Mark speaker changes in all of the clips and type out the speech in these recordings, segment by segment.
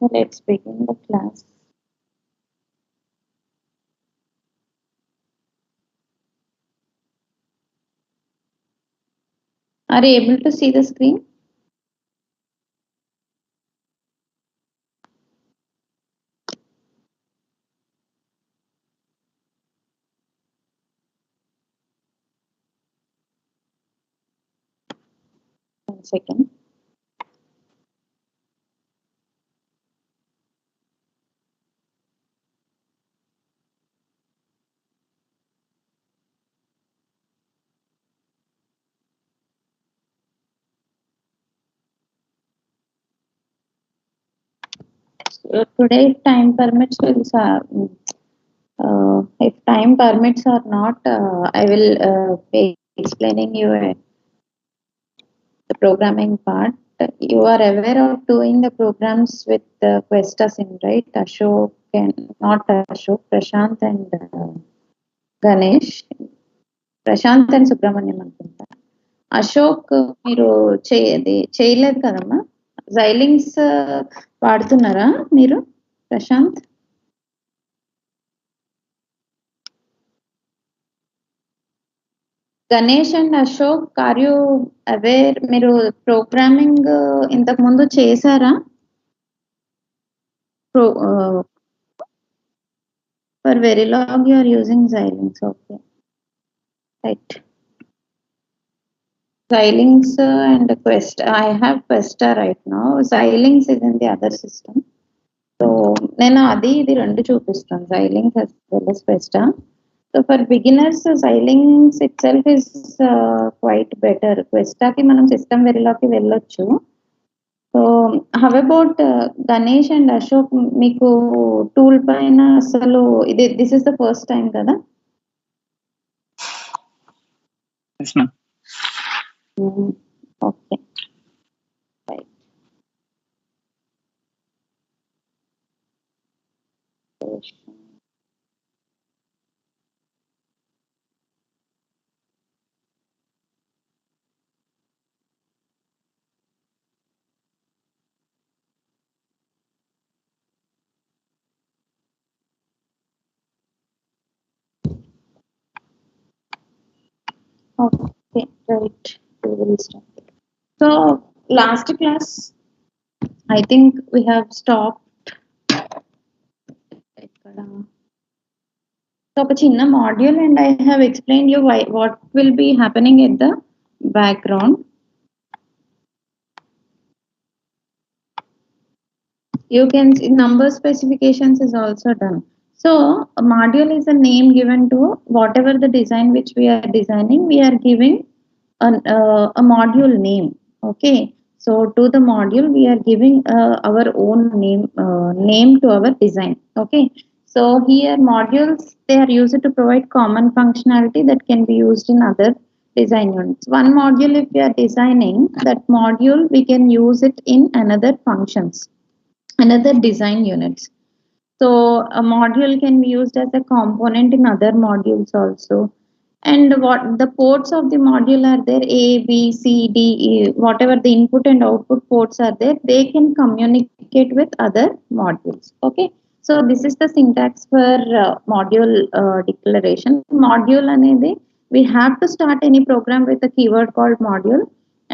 Speaker 1: So let's begin the class. Are you able to see the screen? One second. So today, if time permits, if time permits or not, I will be explaining you the programming part. You are aware of doing the programs with Questa Sim, right? Ashok and not Ashok, Prashant and Ganesh. Prashant and Subramanyam అనుకుంటా. అశోక్ మీరు చేయలేదు కదమ్మా, Xilinx వాడుతున్నారా మీరు? Prashanth, Ganesh and Ashok, are you aware? మీరు programming ఇంతకు ముందు చేశారా? For Verilog you are using Xilinx. Okay, right. Xilinx and Questa. I have Questa right now. Xilinx is in the other system. So నేను అది ఇది రెండు చూపిస్తాను, Xilinx as well as Questa. So for beginners, Xilinx itself is quite better. Questa కి మనం system వెరిలాగ్కి వెళ్ళొచ్చు. So how about Ganesh and Ashok, మీకు టూల్ పైన అసలు this is the first time కదా? Okay, right. Okay, right. We will start. So last class, I think we have stopped. So ఒక చిన్న module, and I have explained you what will be happening at the background. You can see number specifications is also done. So a module is a name given to whatever the design which we are designing. We are giving a module name. Okay, so to the module we are giving our own name to our design. Okay, so here modules, they are used to provide common functionality that can be used in other design units. One module, if we are designing that module, we can use it in another functions, another design units. So a module can be used as a component in other modules also. And what the ports of the module are there, A, B, C, D, E, whatever the input and output ports are there, they can communicate with other modules. Okay, so this is the syntax for module declaration. Module anedi, we have to start any program with a keyword called module,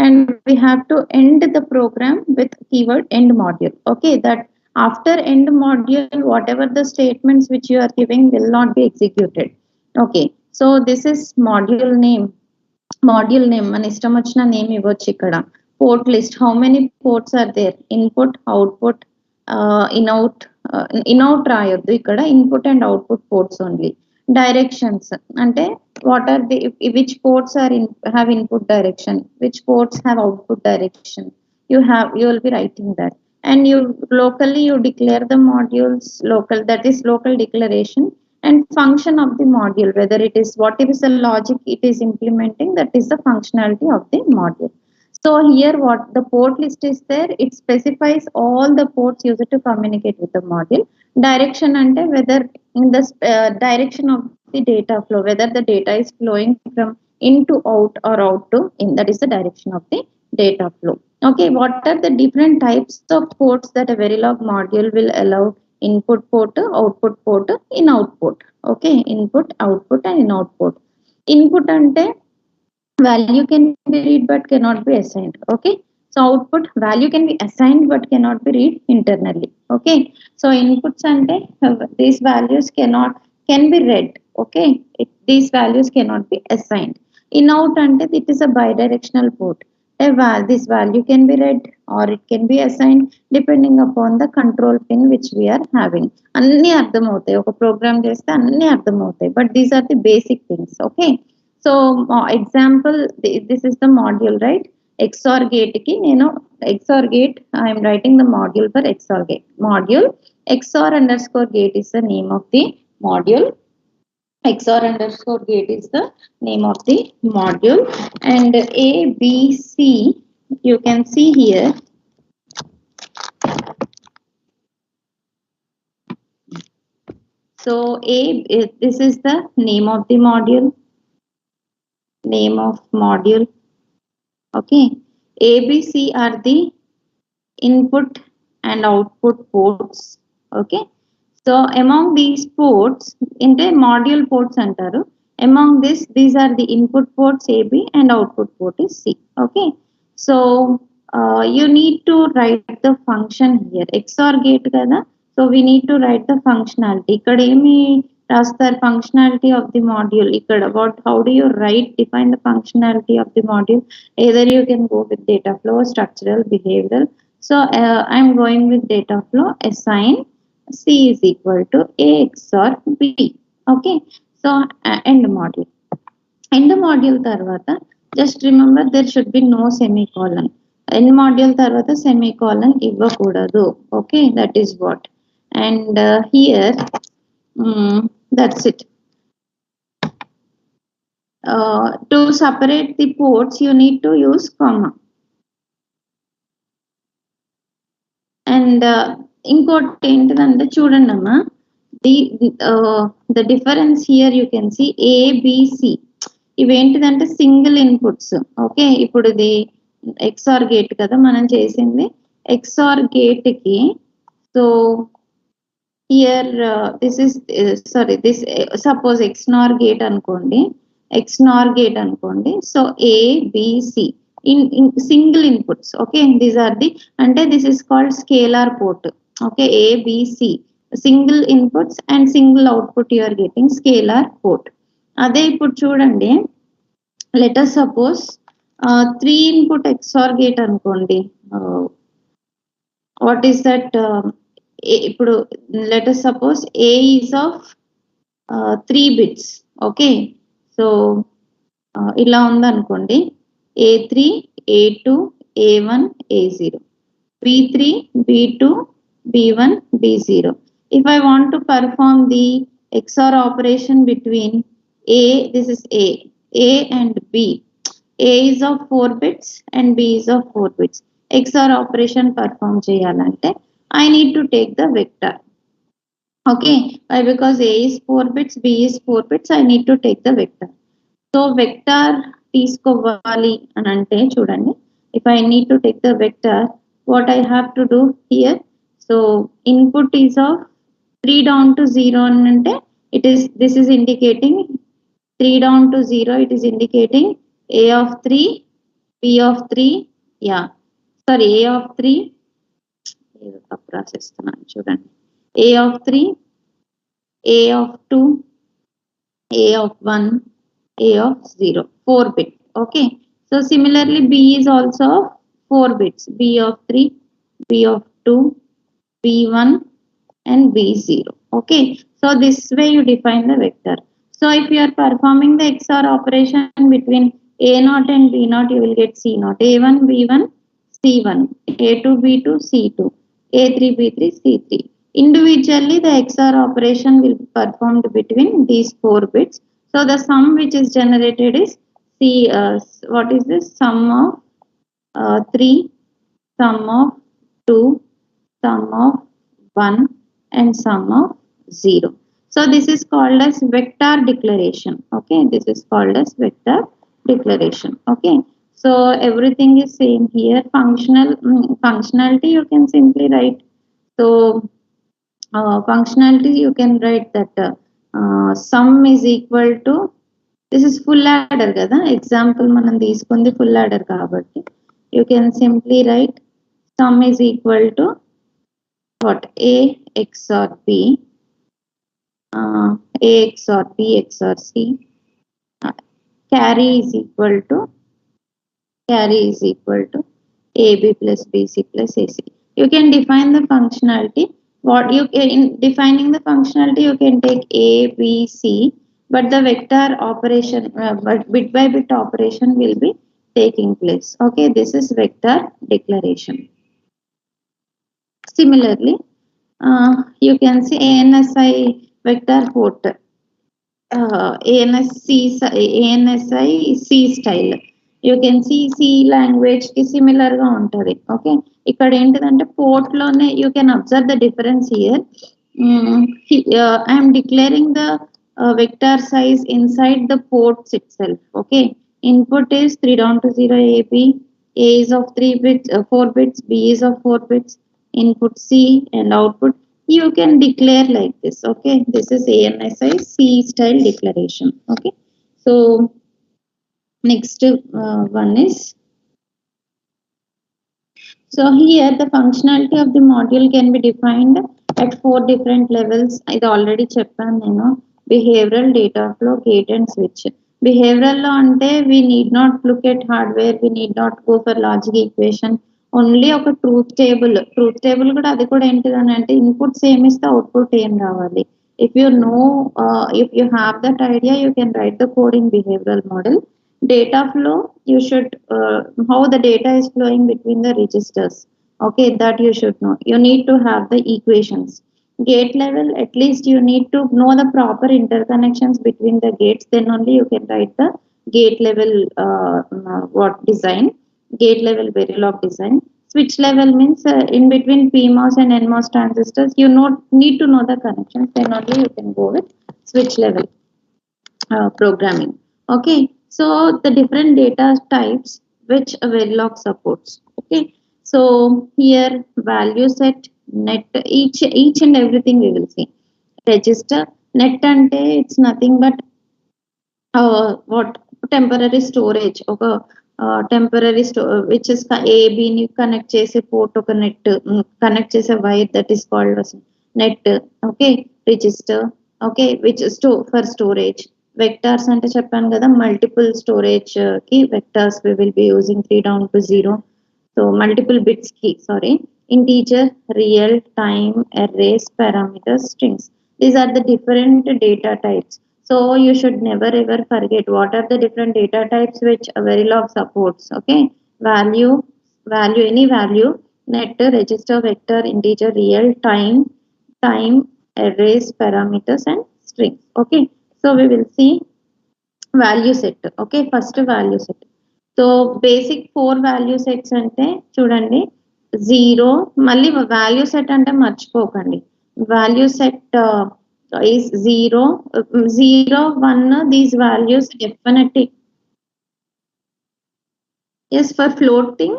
Speaker 1: and we have to end the program with keyword end module. Okay, that after end module, whatever the statements which you are giving will not be executed. Okay, so this is module name. Module name, మన ఇష్టం వచ్చిన name ఇవ్వచ్చు ఇక్కడ. Port list, how many ports are there? Input, output, inout రాయొద్దు ఇక్కడ, input and output ports only. Directions అంటే what are the, which ports are have input direction, which ports have output direction. You will be writing that, and you locally you declare the modules local, that is local declaration, and function of the module, whether it is what is the logic it is implementing, that is the functionality of the module. So here what the port list is there, it specifies all the ports used to communicate with the module. Direction ante whether in the direction of the data flow, whether the data is flowing from in to out or out to in, that is the direction of the data flow. Okay, what are the different types of ports that a Verilog module will allow? Input port, output port, in output. Okay, input, output, and in output. Input ante value can be read but cannot be assigned. Okay, so output value can be assigned but cannot be read internally. Okay, so inputs ante these values can be read. Okay, these values cannot be assigned. In out ante it is a bidirectional port. This value can be read or it can be assigned depending upon the control pin which we are having. అన్ని అర్థమవుతాయి, ఒక programme చేస్తే అన్ని అర్థమవుతాయి, but these are the basic things. Okay, so example, this is the module, right? XOR gate ki nenu XOR gate, I am writing the module for XOR gate. Module XOR underscore gate is the name of the module. XOR underscore gate is the name of the module, and A, B, C, you can see here. So this is the name of the module. Name of module. Okay, A, B, C are the input and output ports. Okay, so among these ports, inte module ports antaru. Among this, these are the input ports A, B, and output port is C. Okay, so you need to write the function here. XOR gate kada, so we need to write the functionality. Ikkada emi rastar functionality of the module. Ikkada what, how do you define the functionality of the module? Either you can go with data flow, structural, behavioral. So I am going with data flow. Assign C is equal to A XOR B. Okay, so end module. End module tarvata, just remember there should be no semicolon. End module tarvata semicolon ivvakudadu. Okay, that is what. And here that's it. To separate the ports, you need to use comma. And ఇంకోటి ఏంటిదంటే చూడండి అమ్మా, the difference here you can see A, B, C ఇవేంటిదంటే single inputs. Okay, ఇప్పుడు ఇది XOR gate కదా మనం చేసింది. XOR గేట్ కి so here this is sorry this suppose XNOR gate అనుకోండి. XNOR గేట్ అనుకోండి. So A, B, C in single inputs. Okay, these are the, ante this is called scalar port. Okay, A, B, C single inputs and single output you are getting scalar port. Ade ippudu chudandi, let us suppose 3 input XOR gate అనుకోండి. What is that? ఇప్పుడు let us suppose A is of 3 bits. Okay, so ఇలా ఉంది అనుకోండి. A3, A2, A1, A0, B3, B2, B1, B0. If I want to perform the XOR operation between A, this is A and B. A is of 4 bits and B is of 4 bits. XOR operation perform cheyalante I need to take the vector. Okay, why? Because A is 4 bits, B is 4 bits, I need to take the vector. So vector తీసుకోవాలి అని అంటే చూడండి, if I need to take the vector, what I have to do here, so input is of 3 down to 0 అని అంటే this is indicating 3 down to 0, it is indicating A of 3, B of 3, yeah, sorry, A of 3, రాసేస్తున్నాను చూడండి, A of 3, A of 2, A of 1, A of 0, 4 bit. Okay, so similarly B is also 4 bits, B of 3, B of 2, B1 and B0. Okay, so this way you define the vector. So if you are performing the XOR operation between A0 and B0, you will get C0, A1, B1, C1, A2, B2, C2, A3, B3, C3. Individually the XOR operation will be performed between these 4 bits. So the sum which is generated is what is this? Sum of 3, sum of 2, sum of 1 and sum of 0. So this is called as vector declaration. Okay, this is called as vector declaration. Okay, So everything is same here. Functionality you can simply write. So functionality you can write that sum is equal to, this is full adder kada, example మనం తీసుకుంది full adder కాబట్టి you can simply write sum is equal to what, a xor b, a xor b xor c, uh, carry is equal to AB plus BC plus AC. You can define the functionality. What you can, in defining the functionality, you can take A, B, C, but the vector operation, but bit by bit operation will be taking place. Okay, this is vector declaration. Similarly, you can see ANSI vector port. ANSI C style. You can see C language కి similar గా ఉంటది. Okay, ఇక్కడ ఏంటిదంటే port లోనే you can observe the difference here. I am declaring the vector size inside the ports itself. Okay, input is 3 down to 0 AB, A is of 3 bits, 4 bits, B is of 4 bits, input C, and output you can declare like this. Okay, this is ANSI C style declaration. Okay, so next one is, so here the functionality of the module can be defined at 4 different levels. I already చెప్పాను నేను, behavioral, data flow, gate and switch. Behavioral lo ante we need not look at hardware, we need not go for logic equation, only ఒక truth table కూడా, అది కూడా ఏంటిదని అంటే inputs ఏమి ఇస్తే output ఏం రావాలి. If you know, if you have that idea you can write the code in behavioural model. Data flow, you should how the data is flowing between the registers. Okay, that you should know. You need to have the equations. Gate level, at least you need to know the proper interconnections between the gates, then only you can write the gate level what design, gate level Verilog design. Switch level means in between PMOS and NMOS transistors you need to know the connections, then only you can go with switch level programming. Okay, so the different data types which Verilog supports. Okay, so here value set, net, each and everything we will see. Register, net ante it's nothing but what, temporary storage. Okay, temporary store which is A B ని connect చేసే port ఒక net, connect చేసే wire, that is called as net. Okay, register, okay, which is for storage. Vectors అంటే చెప్పాను కదా, multiple storage కి vectors we will be using 3 down to 0. So multiple bits కి, sorry, integer, real, time, arrays, parameters, strings. These are the different data types. So you should never ever forget what are the different data types which Verilog supports. Okay, value, any value, net, register, vector, integer, real, time, arrays, parameters and strings. Okay, so we will see value set. Okay, first value set. So basic 4 value sets అంటే చూడండి, 0, మళ్ళీ value set అంటే మర్చిపోకండి, value set is 0, 0, 1, these values definitely. Yes, for floating,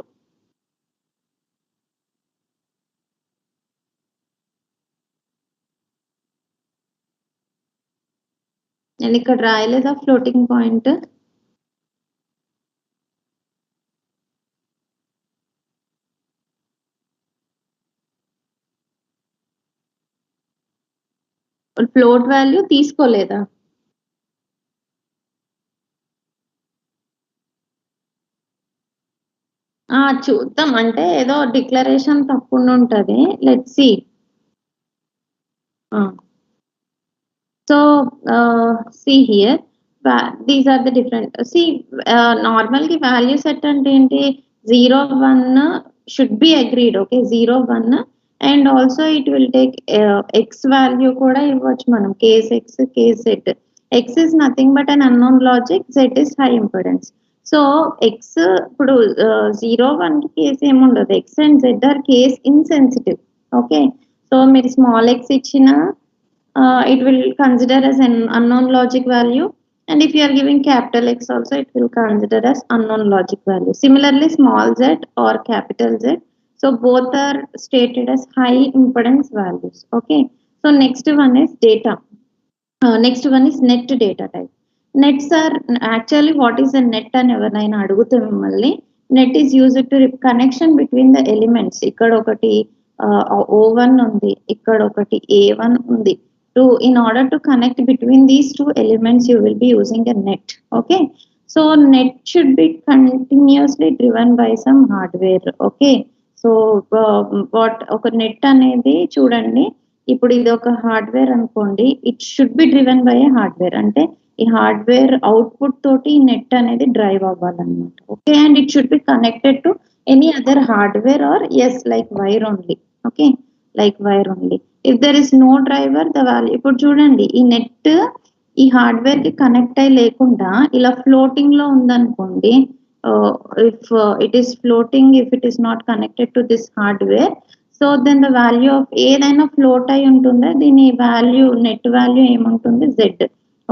Speaker 1: నేను ఇక్కడ రాయలేదా floating point? Float value తీసుకోలేదా? చూద్దాం, అంటే ఏదో డిక్లరేషన్ తప్పకుండా ఉంటది. Let's see. So see here, these are the different, see normally value set ante enti 0 1 should be agreed. Okay, 0 1, and also it will take x value kuda ivvachu manam, case x, case z. X is nothing but an unknown logic, z is high impedance. So x ఇప్పుడు 0 1 కి case ఏముండదు, x and z are case insensitive. Okay, so మీరు small x ఇచ్చిన it will consider as an unknown logic value, And if you are giving capital X also, it will consider as unknown logic value. Similarly, small z or capital Z, so both are stated as high impedance values. Okay, so next one is data. Next one is net data type. Nets are actually, what is a net అని ఎవరైనా అడిగితే మిమ్మల్ని, net is used to connection between the elements. ఇక్కడ ఒకటి O1 ఉంది, ఇక్కడ ఒకటి A1 ఉంది. To in order to connect between these two elements, you will be using a net. Okay, so net should be continuously driven by some hardware. Okay, so what ఒక net అనేది చూడండి, ఇప్పుడు ఇది ఒక హార్డ్వేర్ అనుకోండి, it should be driven by a hardware. అంటే ఈ hardware output తోటి నెట్ అనేది డ్రైవ్ అవ్వాలన్నమాట. Okay, and it should be connected to any other hardware or as like wire only. Okay, like wire only. If there is no driver, the value, ఇప్పుడు చూడండి ఈ net ఈ hardware కి connect అయి లేకుండా ఇలా ఫ్లోటింగ్ లో ఉందనుకోండి, if it is floating, if it is not connected to this hardware, so then the value of ఏదైనా ఫ్లోట్ అయి ఉంటుందో దీని వాల్యూ, నెట్ వాల్యూ ఏముంటుంది, Z.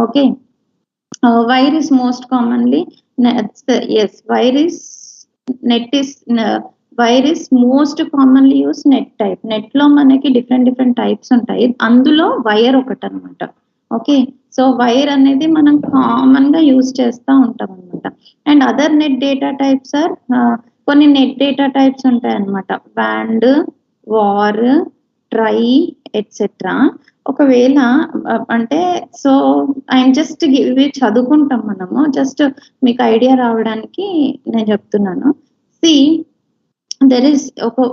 Speaker 1: Okay, wire is most commonly, yes wire is net is wire is most commonly use net type. Net లో మనకి different types ఉంటాయి, అందులో wire ఒకటి అనమాట. ఓకే, సో వైర్ అనేది మనం కామన్ గా యూజ్ చేస్తూ ఉంటాం అనమాట. And other net data types are, కొన్ని నెట్ డేటా టైప్స్ ఉంటాయి అనమాట, బ్యాండ్, వార్, ట్రై, ఎట్సెట్రా. ఒకవేళ అంటే సో ఐఎమ్ జస్ట్ ఇవి చదువుకుంటాం మనము, జస్ట్ మీకు ఐడియా రావడానికి నేను చెప్తున్నాను. సి దెర్ ఇస్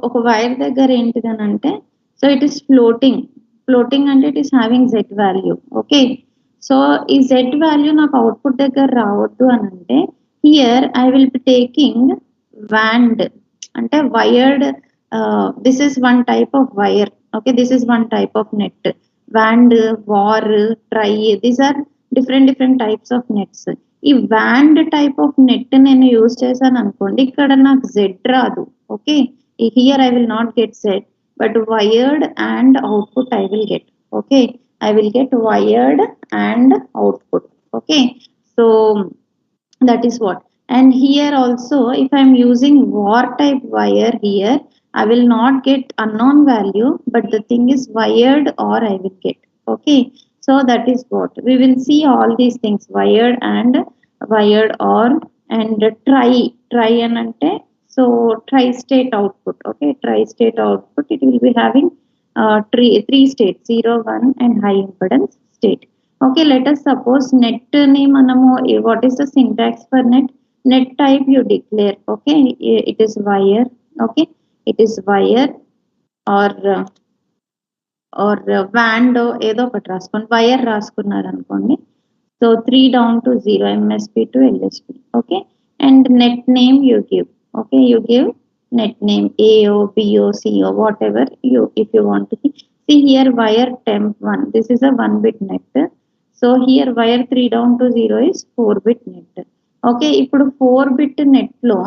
Speaker 1: ఒక వైర్ దగ్గర ఏంటిదని అంటే, సో ఇట్ ఈస్ ఫ్లోటింగ్ అంటే it is having Z value. Okay, so ఈ జెడ్ వాల్యూ నాకు అవుట్పుట్ దగ్గర రావద్దు అని అంటే, here I will be taking wand, అంటే wired. This is one type of wire. Okay, this is one type of net. WAND, VAR, TRI, these are different types of nets. ఈ WAND type of net నేను use చేశాను అనుకోండి, ఇక్కడ నాకు Z రాదు. Okay, here I will not get Z, but wired and output I will get. Okay, I will get wired and output. Okay, so that is what. And here also, if I am using VAR type wire here, I will not get unknown value, but the thing is wired or I will get. Okay, so that is what we will see, all these things, wired and wired or, and try anante, so tri state output. Okay, tri state output, it will be having three states, 0, 1 and high impedance state. Okay, let us suppose net ni manamu, what is the syntax for net? Net type you declare. Okay, it is wire. Okay, it is wire or WAND ఏదో ఒకటి రాసుకోండి, wire రాసుకున్నారు అనుకోండి. So 3 down to 0, MSP to LSP. Okay, and net name you give. Okay, you give net name AO, BO, CO, whatever you, if you want to see here, wire temp 1, this is a 1-bit net. So here wire 3 down to 0 is 4-bit net. Okay, ఇప్పుడు 4-bit net లో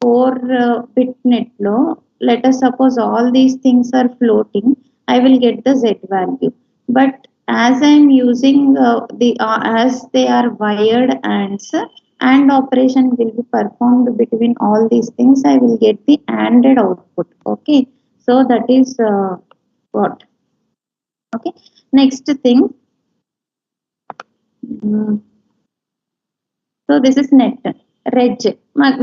Speaker 1: 4-bit net లో, let us suppose all these things are floating, I will get the Z value. But as I am using as they are wired ANDs, AND operation will be performed between all these things, I will get the ANDed output. Okay, so that is what. Okay, next thing, so this is net. రెజ్,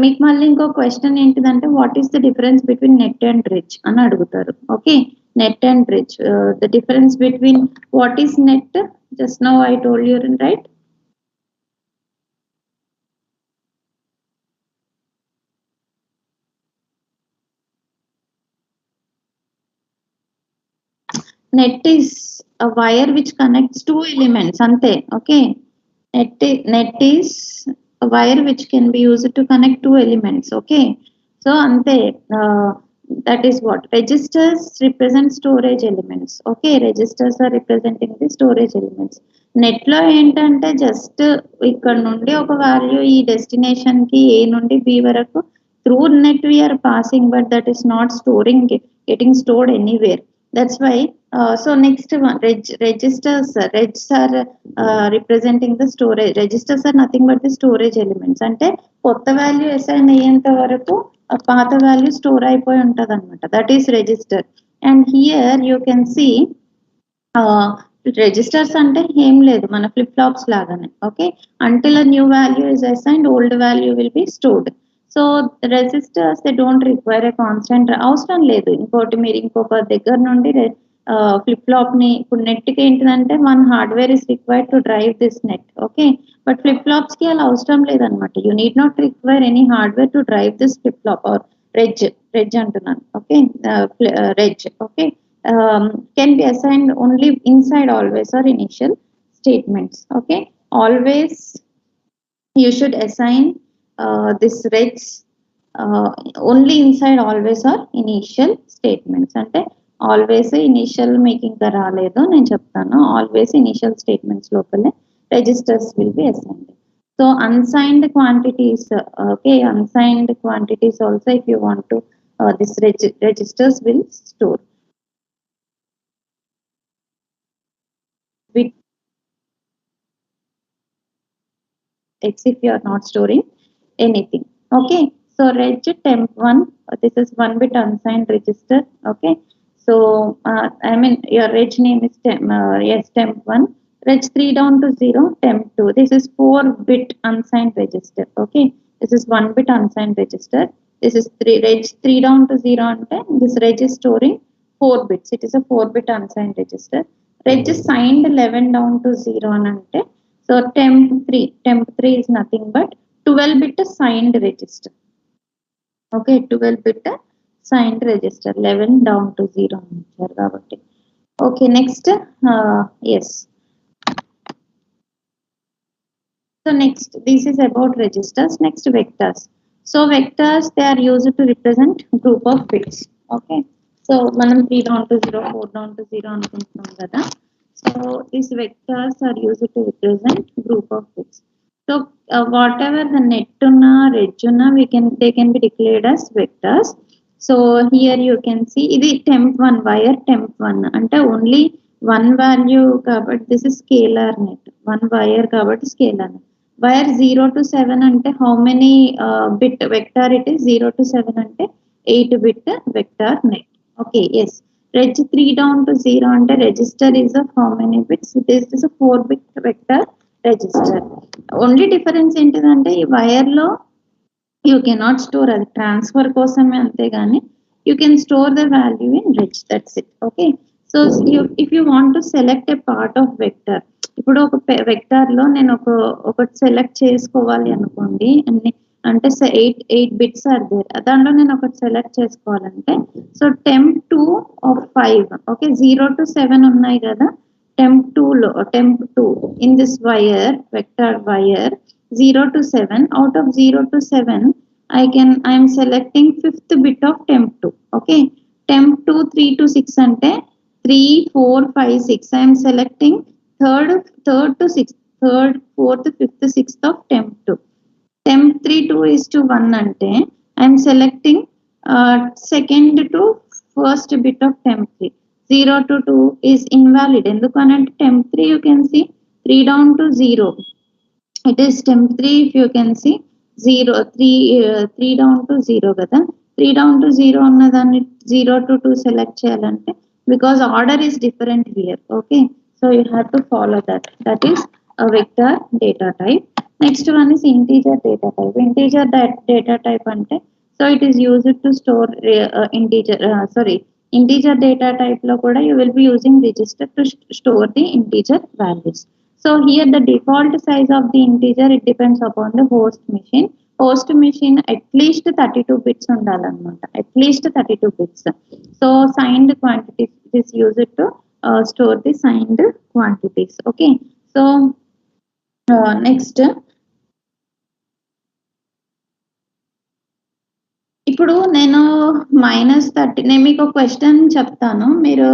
Speaker 1: మీకు మళ్ళీ ఇంకో question ఏంటిదంటే, what is the difference between net and reg అని అడుగుతారు. Okay, net and reg, the difference between what is net, just now I told you, right? Net is a wire which connects two elements, ante. Okay, net is a wire which can be used to connect two elements. Okay, so ante, that is what. Registers represent storage elements. Okay, registers are representing the storage elements. Net lo entante just ikkada nundi oka value ee destination ki A nundi B varaku through net we are passing, but that is not getting stored anywhere. That's why. So next one, registers. Regs are representing the storage. Registers are nothing but the storage elements. అంటే కొత్త value assign అయ్యేంత వరకు ఆ పాత value store అయిపోయి ఉంటుంది అనమాట. That is register. And here you can see registers అంటే ఏం లేదు, మన ఫ్లిప్ ఫ్లాప్స్ లాగానే. Okay, until a new value is assigned, old value will be stored. So resistors they don't require a constant, అవసరం లేదు. ఇంకోటి మీరు ఇంకొక దగ్గర నుండి ఫ్లిప్ ఫ్లాప్ ని, ఇప్పుడు నెట్ కి ఏంటిదంటే మన hardware is required to drive this net. Okay, but flip flops కి అలా అవసరం లేదనమాట. You need not require any hardware to drive this flip flop or reg అంటున్నాను. Okay, reg. Okay, can be assigned only inside always or initial statements. Okay, always you should assign this regs only inside always or initial statements. అంటే always initial making గా రాలేదు, నేను చెప్తాను. always initial statements లోపలే registers will be assigned. So unsigned quantities, okay, unsigned quantities also, if you want to this registers will store. With X if you are not storing anything. Okay, so reg temp1, this is 1 bit unsigned register. Okay, so I mean your reg name is temp1, reg 3 down to 0, temp2, this is 4 bit unsigned register. Okay, this is 1 bit unsigned register. This is reg 3 down to 0 ante this reg is storing 4 bits. It is a 4 bit unsigned register. Reg signed 11 down to 0 ante, so temp3 is nothing but 12 bit signed register. Okay, 12 bit signed register, 11 down to 0 ancharu kabatti. Okay, next yes. So next, this is about registers. Next, vectors. So vectors, they are used to represent group of bits. Okay, so manam 3 down to 0, 4 down to 0 anukuntunnam kada. So these vectors are used to represent group of bits. So whatever the net unna reg unna, they can be declared as vectors. So here you can see ఇది temp1, wire temp1 అంటే only one value కాబట్టి this is scalar net, one wire కాబట్టి scalar net. Wire 0 to 7 అంటే how many bit vector it is, 0 to 7 అంటే 8 bit vector net. Okay, yes. Reg 3 down to 0 ante register is of how many bits, this is a 4 bit vector register. Only difference ఏంటిదంటే ఈ wire లో you cannot store, అది transfer కోసమే అంతే గాని you can store the value in reg, that's it. Okay, so if you want to select a part of vector, ఇప్పుడు ఒక vector లో నేను ఒకటి సెలెక్ట్ చేసుకోవాలి అనుకోండి, అంటే 8 బిట్స్ ఆర్ దేర్, దాంట్లో నేను ఒకటి సెలెక్ట్ చేసుకోవాలంటే so temp2 of 5, okay, 0 to 7 ఉన్నాయి కదా, temp2 in this wire, vector wire 0 to 7, out of 0 to 7 I am selecting 5th bit of temp2. Okay, temp2 3 to 6 ante 3 4 5 6, I am selecting third to 6th, third, 4th, 5th, 6th of temp2. temp3 2 is to 1 ante I am selecting second to first bit of temp3. 0 to 2 is invalid, endukanante temp3 you can see 3 down to 0, it is temp3, if you can see 3 down to 0 kada, 3 down to 0 ఉన్నదాన్ని 0 to 2 select చేయాలంటే because order is different here. Okay, so you have to follow that is a vector data type. Next one is integer data type. Integer data type ante, so it is used to store integer data type lo kuda you will be using register to store the integer values. So here the default size of the integer, it depends upon the host machine. Host machine at least 32 bits undalanamata, at least 32 bits. So signed quantities is used to store the signed quantities. Okay, so next, ఇప్పుడు నేను -30, నేను మీకు question చెప్తాను, మీరు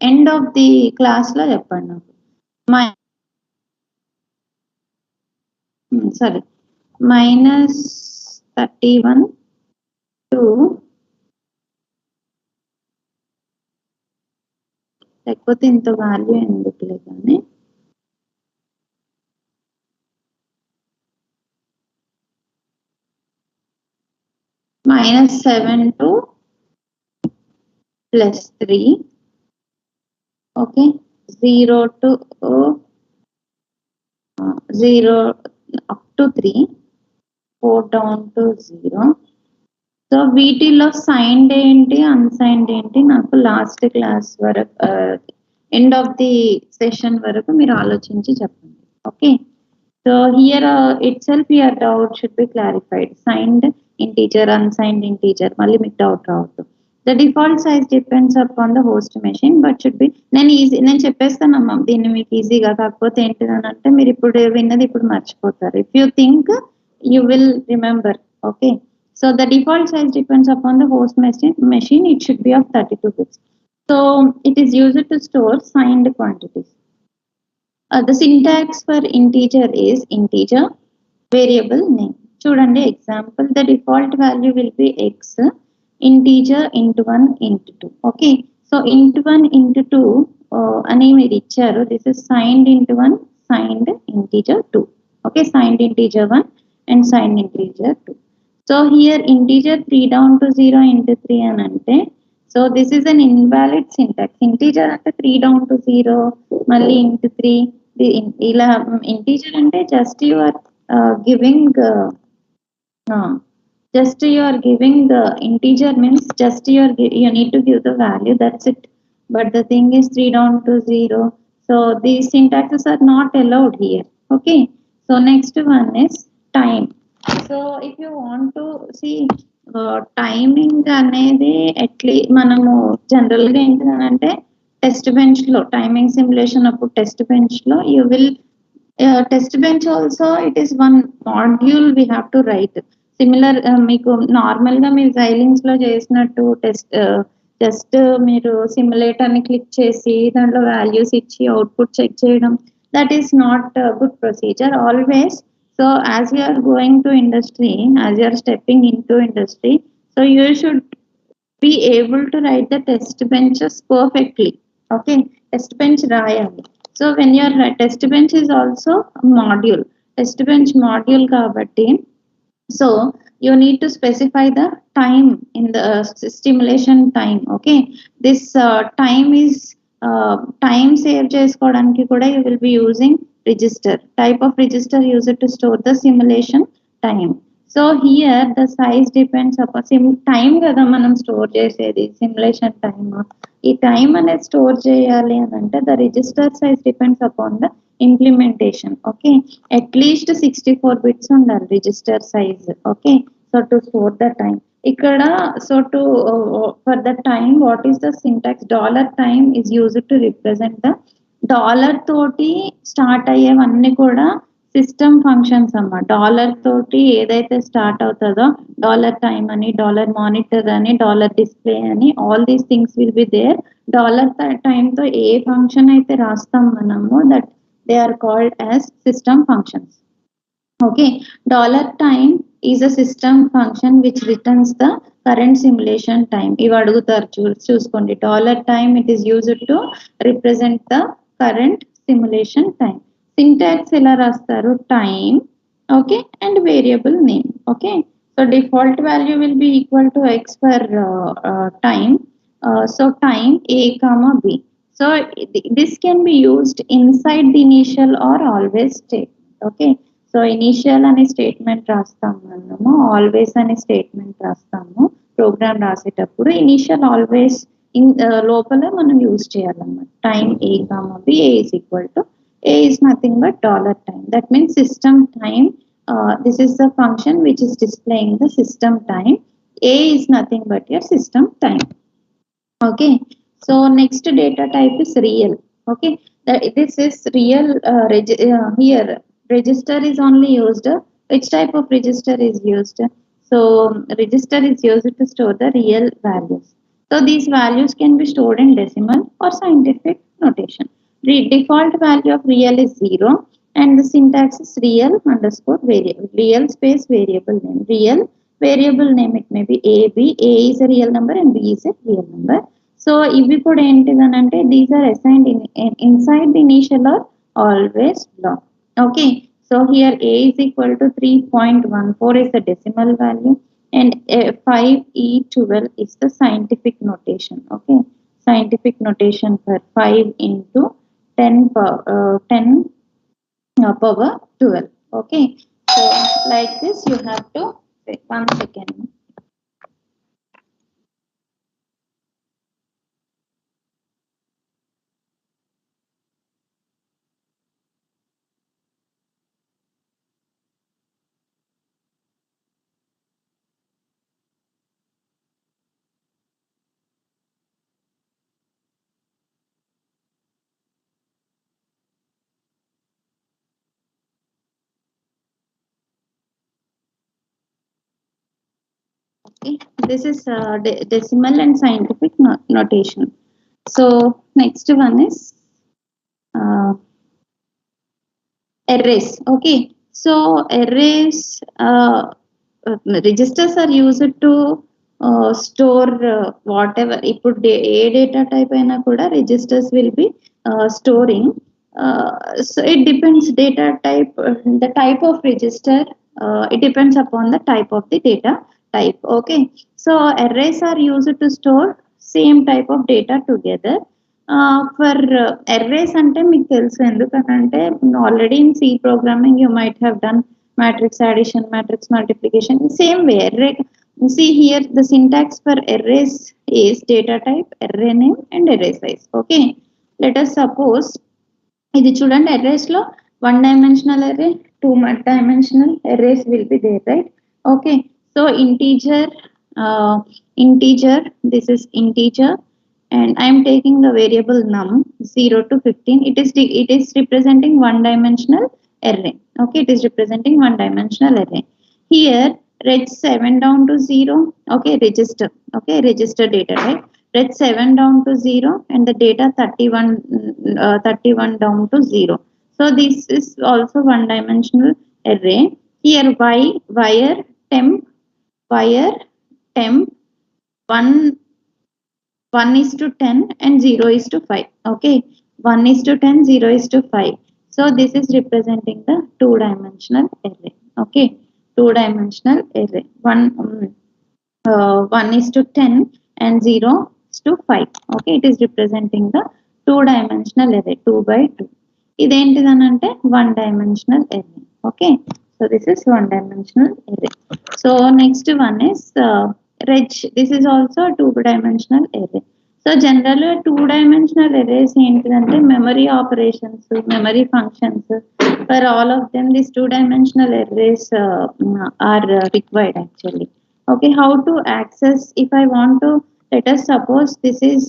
Speaker 1: end of the class లో చెప్పండి నాకు. sorry, -31 to లేకపోతే ఇంత వాల్యూ ఎందుకులే కానీ -7 to +3, okay, 0 to 0 up to 3, 4 down to 0. So వీటిలో సైన్డ్ ఏంటి అన్సైన్డ్ ఏంటి నాకు లాస్ట్ క్లాస్ వరకు ఎండ్ ఆఫ్ ది సెషన్ వరకు మీరు ఆలోచించి చెప్పండి. Okay, so here itself your doubt should be clarified. Signed integer, unsigned integer, మళ్ళీ మీకు డౌట్ రావద్దు. The default size depends upon the host machine but should be, నేను చెప్పేస్తానమ్మా దీన్ని మీకు ఈజీగా. కాకపోతే ఏంటిదని అంటే మీరు ఇప్పుడు విన్నది ఇప్పుడు మర్చిపోతారు. If you think you will remember. Okay, so the default size depends upon the host machine. It should be of 32 bits. So it is used to store signed quantities. The syntax for integer is integer variable name. చూడండి example, the default value will be x, integer int 1 int 2. Okay, so int 1 int 2 అని మీరు ఇచ్చారు. This is signed int 1, signed integer 2. Okay, signed integer 1 and signed integer 2. So here integer 3 down to 0 into 3 అని అంటే, so this is an invalid syntax. Integer అంటే 3 down to 0 మళ్ళీ into 3 ఇలా. integer అంటే just you are giving integer means just you need to give the value, that's it. But the thing is 3 down to 0, so these syntaxes are not allowed here. Okay, so next one is time. So if you want to see timing అనేది మనము జనరల్గా ఏంటంటే test bench లో timing simulation అప్పుడు test bench లో you will test bench also it is one module we have to right. Similar మీకు normal గా మీరు జైలింగ్స్ లో చేసినట్టు జస్ట్ మీరు సిమ్యులేటర్ ని క్లిక్ చేసి దాంట్లో వాల్యూస్ ఇచ్చి అవుట్పుట్ చెక్ చేయడం, that is not good procedure always. So as you are going to industry, as you are stepping into industry, so you should be able to write the test benches perfectly. Okay, test bench rayali. So when your test bench is also a module, test bench module kabatti, so you need to specify the time in the stimulation time. Okay, this time is time save chesukodaniki kuda you will be using register. Type of register used to store the simulation time. So here the size depends upon time kada manam store chesedi simulation time. Ee time ane store cheyali anante the register size depends upon the implementation. Okay, at least 64 bits undali register size. Okay, so to store the time ikkada, so to for the time, what is the syntax? $time is used to represent the dollar తోటి start అయ్యేవన్నీ కూడా system functions అమ్మా. Dollar తోటి ఏదైతే start అవుతుందో dollar time అని, dollar monitor అని, dollar display అని, all these things will be there. Dollar time తో ఏ ఫంక్షన్ అయితే రాస్తాం మనము, that they are called as system functions. Okay, dollar time is a system function which returns the current simulation time. ఇవి అడుగుతారు, చూసుకోండి. Dollar time it is used to represent the current simulation time. Syntax ela rastaru time, okay, and variable name. Okay, so default value will be equal to x for time. So time a comma b. So this can be used inside the initial or always statement. Okay, so initial ane statement rastamu manamu, always ane statement rastamu. Program rasetappudu initial always in లోపల మనం use చేయాలన్నమాట. Time A comma B, A is equal to, A is nothing but dollar time. That means system time. This is the function which is displaying the system time. A is nothing but your system time. Okay, so next data type is real. Okay, this is real. Here register is only used. Which type of register is used? So register is used to store the real values. So these values can be stored in decimal or scientific notation. The default value of real is 0 and the syntax is real underscore variable, real space variable name. Real variable name, it may be a, b. A is a real number and b is a real number. So ఇవి కూడా ఏంటిదనంటే these are assigned inside the initial or always block. Okay, so here a is equal to 3.14 is the decimal value, and 5e12 is the scientific notation. Okay, scientific notation for 5 into 10 10 power 12. Okay, so like this you have to say. One second. Okay, this is decimal and scientific notation. So next one is uh, arrays. Okay, so arrays registers are used to store whatever ఇప్పుడు ఏ data type అయినా కూడా registers will be storing. So it depends data type, the type of register, it depends upon the type of the data type. Okay, so arrays are used to store same type of data together. For arrays ante meeku telusu endukante already in C programming you might have done matrix addition, matrix multiplication. Same way array, see here the syntax for arrays is data type, array name and array size. Okay, let us suppose ఇది చూడండి arrays లో 1 dimensional array, 2 dimensional arrays will be there, right? Okay, so integer, integer, this is integer, and I am taking the variable num 0 to 15. It is representing 1 dimensional array. Okay, it is representing 1 dimensional array. Here read 7 down to 0. Okay, register. Okay, register data, right? Read 7 down to 0 and the data 31 down to 0. So this is also 1 dimensional array. Here wire temp, wire temp 1 1 is to 10 and 0 is to 5. Okay, 1 is to 10, 0 is to 5. So this is representing the 2-dimensional array. Okay, 2-dimensional array. 1 is to 10 and 0 is to 5. Okay, it is representing the 2-dimensional array, 2 by 2. ఇదేంటిదనంటే 1-dimensional array. Okay, so this is 1-dimensional array. So next one is reg. This is also a 2-dimensional array. So generally 2-dimensional arrays ఏంటిదంటే memory operations, memory functions, for all of them these 2-dimensional arrays are required actually. Okay, how to access? If I want to, let us suppose this is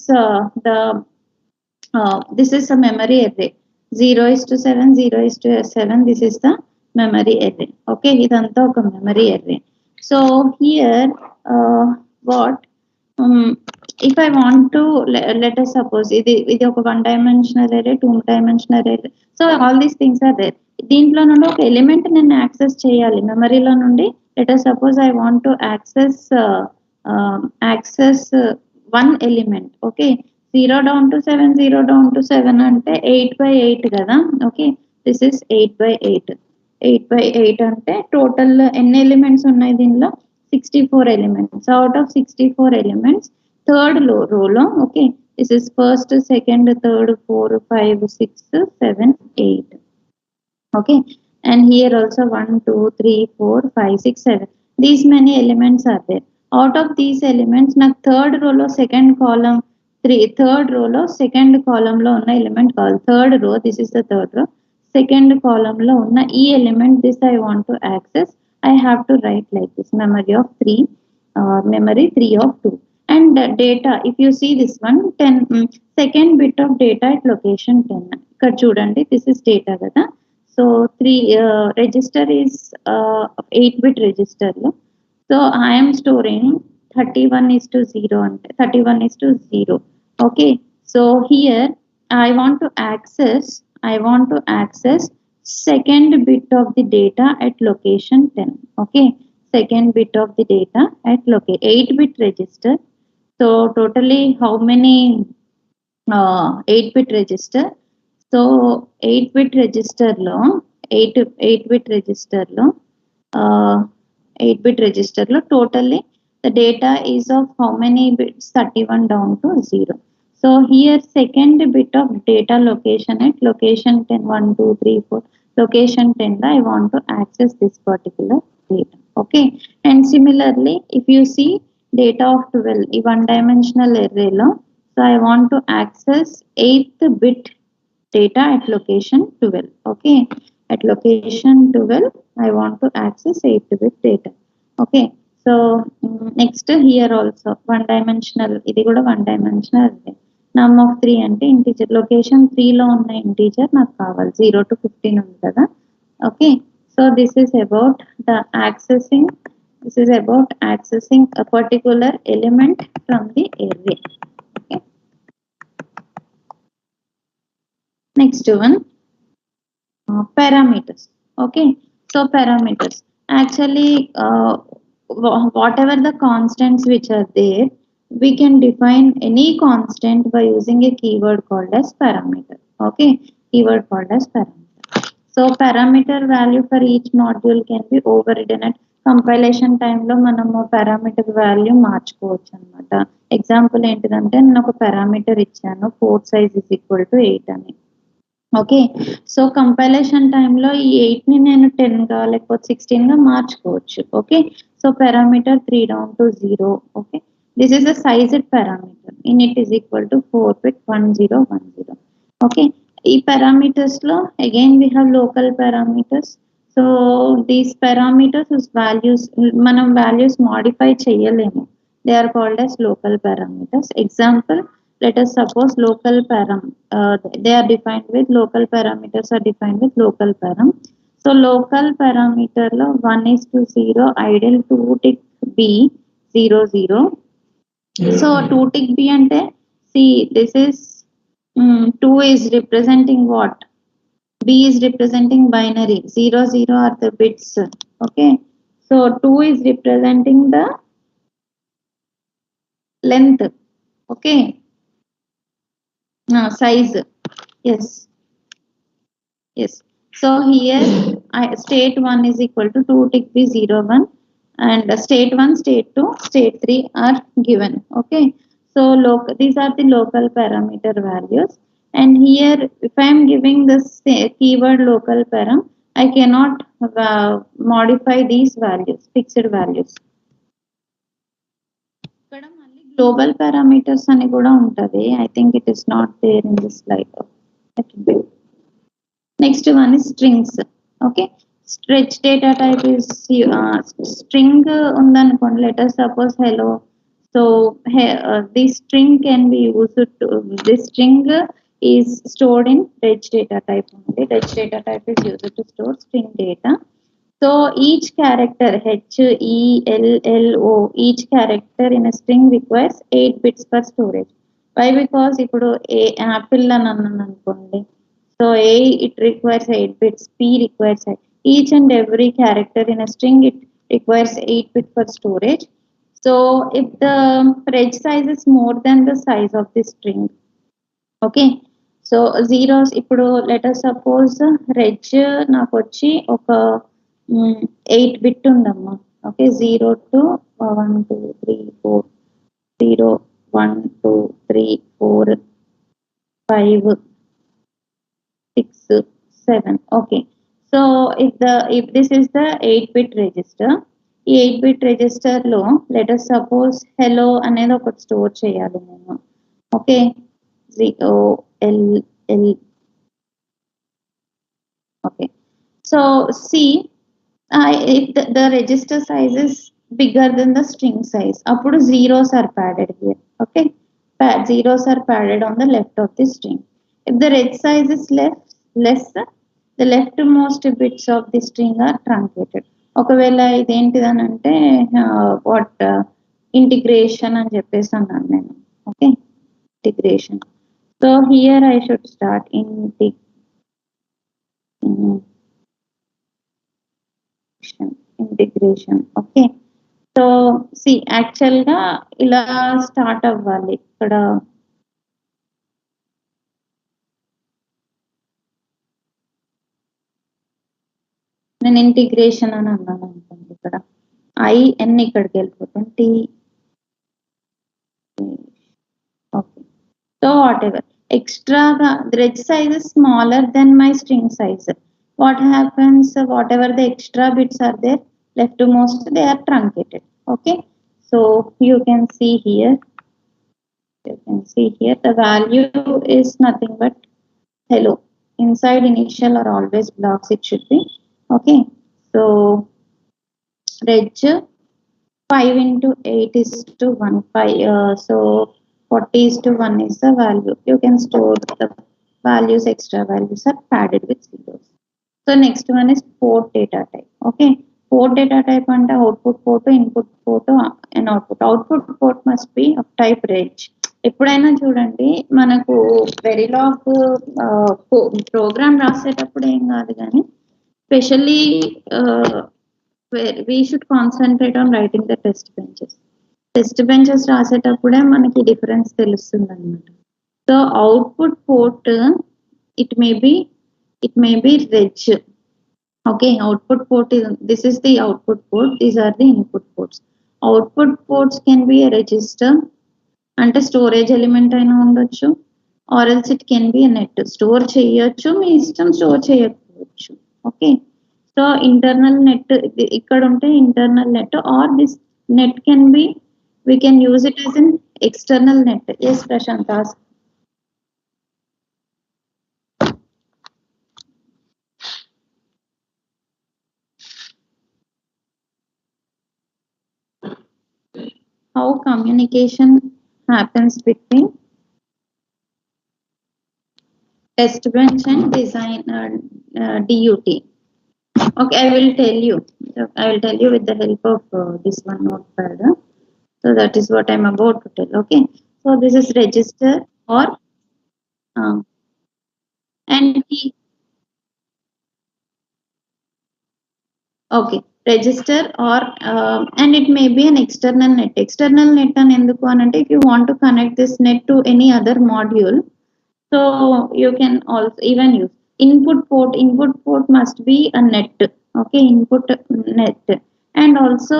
Speaker 1: this is a memory array. 0 is to 7, 0 is to 7. This is the memory array. Okay, idantha oka memory array. So here what if I want to let us suppose ఇది ఒక 1-dimensional array, 2-dimensional array. So all these things are there. దీంట్లో నుండి ఒక element నేను access చేయాలి మెమరీలో నుండి. Let us suppose I want to access one element. Okay, 0 down to 7, 0 down to 7 అంటే 8 by 8 కదా. Okay, this is 8 by 8. 8 by 8 అంటే టోటల్ ఎన్ని ఎలిమెంట్స్ ఉన్నాయి దీనిలో? 64 elements. Out of 64 elements, third row lo, okay, this is first, second, third, 4, 5, 6, 7, 8. Okay, and here also 1, 2, 3, 4, 5, 6, 7. These many elements are there. Out of these elements, na third row lo second column, third row lo second column lo unna element called third row. This is the third row. Second column lo unna e element, this I want to access. I have to write like this: memory of 3, memory 3 of 2, and data. If you see this one, 10 second bit of data at location 10. Ikkada chudandi, this is data kada. So 3 register is 8-bit register lo. So I am storing 31 is to 0 and 31 is to 0. Okay, so here I want to access second bit of the data at location 10. Okay, second bit of the data at location 8-bit register. So totally how many 8-bit register? So 8-bit register లో 8-bit register లో uh, 8-bit register లో totally the data is of how many bits? 31 down to 0. So here second bit of data location at location 10 1 2 3 4 location 10 I want to access this particular data. Okay, and similarly if you see data of 12 ఈ one dimensional array లో, so I want to access 8th bit data at location 12. Okay, at location 12 I want to access 8th bit data. Okay, so next here also one dimensional, ఇది కూడా one dimensional array. Num of 3 అంటే integer, location 3 లో ఉన్న integer నాకు కావాలి, 0 to 15 ఉంది కదా. Okay, so this is about the accessing, this is about accessing a particular element from the array. Okay, next one, parameters. Okay, so parameters actually whatever the constants which are there, we can define any constant by using a keyword called as parameter. Okay, keyword called as parameter. So parameter value for each module can be overridden at compilation time లో మనము parameter value మార్చుకోవచ్చు అనమాట. Example ఏంటిదంటే నేను ఒక parameter ఇచ్చాను, port size is equal to 8 అని. Okay, so compilation టైంలో ఈ 8 ని నేను 10 గా లేకపోతే 16 గా మార్చుకోవచ్చు. Okay, so parameter 3 down to 0. Okay, this is the sized parameter, init is equal to 4 bit 1010. Okay, ఈ పారామీటర్స్ లో again we have local parameters. So these parameters values మనం వాల్యూస్ మాడిఫై చేయలేము, they are called as local parameters. Example, let us suppose local param, they are defined with local parameters are defined with local param. So local parameter lo 1 is to 0 ideal 2 tick b 0 0. So 2 tick b ante, see this is 2 is representing what? B is representing binary, 0 0 are the bits. Okay, so 2 is representing the length. Okay, size. Yes, yes. So here state 1 is equal to 2 tick b 0 1, and state 1 state 2 state 3 are given. Okay, so these are the local parameter values, and here if I am giving this keyword local param, I cannot modify these values, fixed values. ఇక్కడ మళ్ళీ global parameters అని కూడా ఉంటది, I think it is not there in this slide. Next one is strings. Okay, stretch data type is string ఉందనుకోండి, let us suppose hello. So this string can be used to, this string is stored in rich data type only. Rich data type is used to store string data. So each character H E L L O, each character in a string requires 8 bits per storage. Why? Because ఇప్పుడు apple అని అన్నాను అనుకోండి, so A it requires 8 bits, P requires 8. Each and every character in a string it requires 8 bits for storage. So if the reg size is more than the size of the string, okay, so zeros ఇప్పుడు let us suppose reg నాకు వచ్చి ఒక 8 bit ఉందమ్మా. Okay, 0 to 1 2 3 4 0 1 2 3 4 5 6 7. Okay, so if this is the 8-bit register, ఈ 8-bit register లో let us suppose hello అనేది ఒకటి store చేయాలి నేను. Okay, ZOLL. Okay, so see if the register size is bigger than the string size, appudu zeros are padded here. Okay, zeros are padded on the left of the string. If the reg size is less, the leftmost bits of the string are truncated. ఒకవేళ ఇదేంటిదనంటే what integration అని చెప్పేసి అన్నాను నేను. Okay, integration. So here I should start integration. Okay, so see actually ఇలా start అవ్వాలి ఇక్కడ. నేను integration అని అన్నాను అనుకోండి, ఇక్కడ ఐఎన్ ఇక్కడికి వెళ్ళిపోతాం T. Okay, so whatever ఎక్స్ట్రాగా thread size is smaller than my string size. What happens? Whatever the extra bits are there leftmost, they are truncated. Okay, so you can see here, the value is nothing but hello. Inside initial are always blocks, it should be. Okay, so reg 5 into 8 is to 1 5, so 40 is to 1 is the value. You can store the values, extra values are padded with zeros. So next one is port data type. Okay, port data type and output port, input port and output. Output port must be of type range. ఎప్పుడైనా చూడండి మనకు వెరిలాగ్ programme రాసేటప్పుడు ఏం కాదు, కానీ specially we should concentrate on writing the test benches రాసేటప్పుడే మనకి difference తెలుస్తుంది అన్నమాట. So output port it may be reg. Okay, output port is, this is the output port, these are the input ports. Output ports can be a register అంటే storage element అయినా ఉండొచ్చు, or else it can be net. Store చేయొచ్చు, మీ ఇష్టం, store చేయకపోవచ్చు. Okay, so internal net ఇక్కడ ఉంటే internal net, or this net can be, we can use it as an external net. Yes, Prashant, ask. How communication happens between test bench and design DUT? Okay, I will tell you with the help of this one notepad. So that is what I am about to tell. Okay, so this is register or and okay, register or and it may be an external net. External net and enduku anante, if you want to connect this net to any other module, so you can also even use input port. Input port must be a net. Okay, input net, and also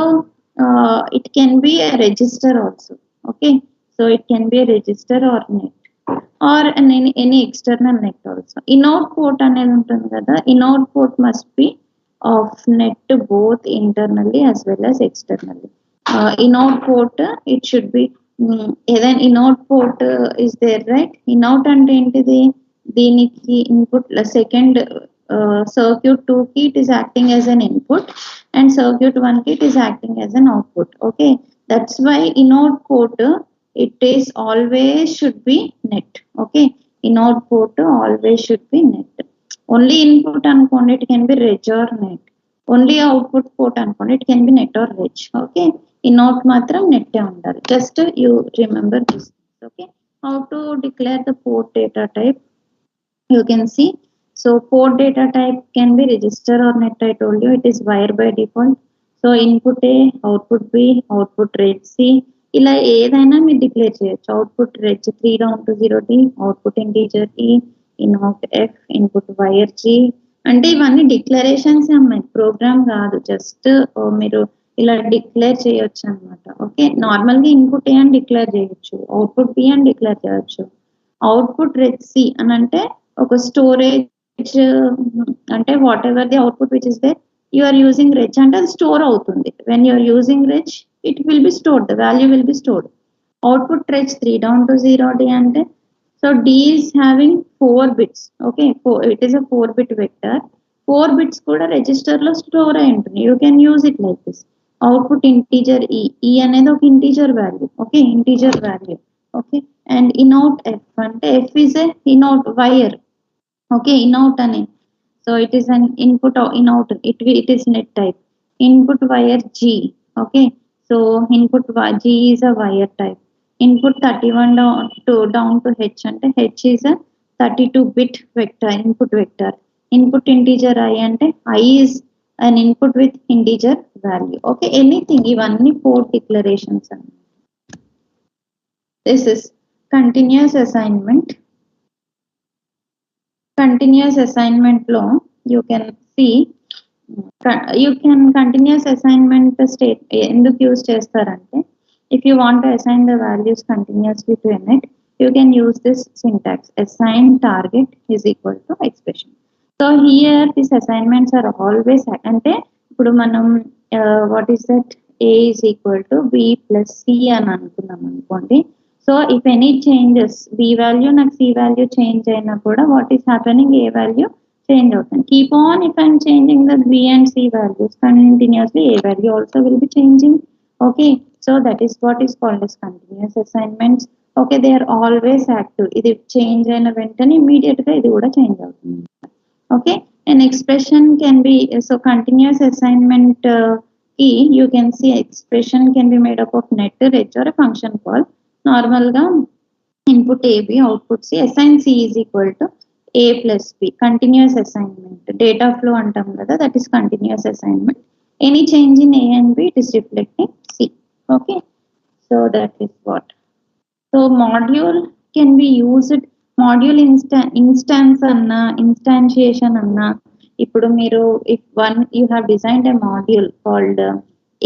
Speaker 1: it can be a register also. Okay, so it can be a register or net, or any external net also. Inout port అనేది ఉంటుంది కదా, inout port must be of net both internally as well as externally. Inout port, it should be then inout port is there, right? Inout అంటే ఏంటిది, దీనికి input second circuit 2 ki it is acting as an input, and circuit 1 ki it is acting as an output. Okay, that's why inout port it is always should be net. Okay, inout port always should be net. Only input అనుకోండి, it can be reg or net. Only output port అనుకోండి, it can be net or reg. Okay, inout మాత్రం net ఉండాలి. Just you remember this. Okay, how to declare the port data type, you can see. So port data type can be register or net. I told you it is wire by default. So input A, output B, output reg C, ఇలా ఏదైనా మీరు declare చేయొచ్చు. Output reg 3 down to 0D, output integer E, input F, input wire G. అంటే ఇవన్నీ declarations అమ్మాయి, programme కాదు, just మీరు ఇలా డిక్లేర్ చేయొచ్చు అనమాట. ఓకే, నార్మల్గా ఇన్పుట్ ఏ అని డిక్లేర్ చేయొచ్చు, అవుట్పుట్ బి అని డిక్లేర్ చేయొచ్చు. అవుట్పుట్ reg C అని అంటే ఒక స్టోరేజ్, అంటే whatever the output which is there, you are using reg అంటే అది స్టోర్ అవుతుంది. When you are using reg it will be stored, the value will be stored. Output reg 3 down to 0D ante, so D is having 4 bits. Okay, it is a 4-bit vector. 4 bits kuda register lo store ayi untundi. You can use it like this. Output integer E anedi oka integer value. Okay, integer value. Okay, and inout F ante, F is a inout wire. Okay, inout ane, so it is an input inout, it is net type. Input wire G. Okay, so input G is a wire type. Input 31 down to H ante, H is a 32-bit vector, input vector. Input integer I ante, I is an input with integer value. Okay, anything, ఇవన్నీ port declarations. This is continuous assignment. Continuous assignment law, you can see, you can continuous assignment state ఎందుకు use చేస్తారంటే, if you want to assign the values continuously to init, you can use this syntax, assign target is equal to expression. So here these assignments are always అంటే ఇప్పుడు మనం what is that, a is equal to b plus c అని అనుకున్నాం అనుకోండి. So if any changes, b value నాకు c value change అయినా కూడా what is happening, a value change అవుతుంది. Keep on, if I'm changing the b and c values continuously, a value also will be changing. Okay, so that is what is called as continuous assignments. Okay, they are always active. ఇది change అయిన వెంటనే immediate గా ఇది కూడా change అవుతుంది. Okay, an expression can be, so continuous assignment key, you can see expression can be made up of net, range or a function call. Normal ga input a b, output c, assign c is equal to a plus b, continuous assignment. Data flow antam kada, that is continuous assignment. Any change in a and b, it is reflecting c. Okay, so that is what. So module can be used, module instance anna, instantiation anna. ఇప్పుడు మీరు if one you have designed a module called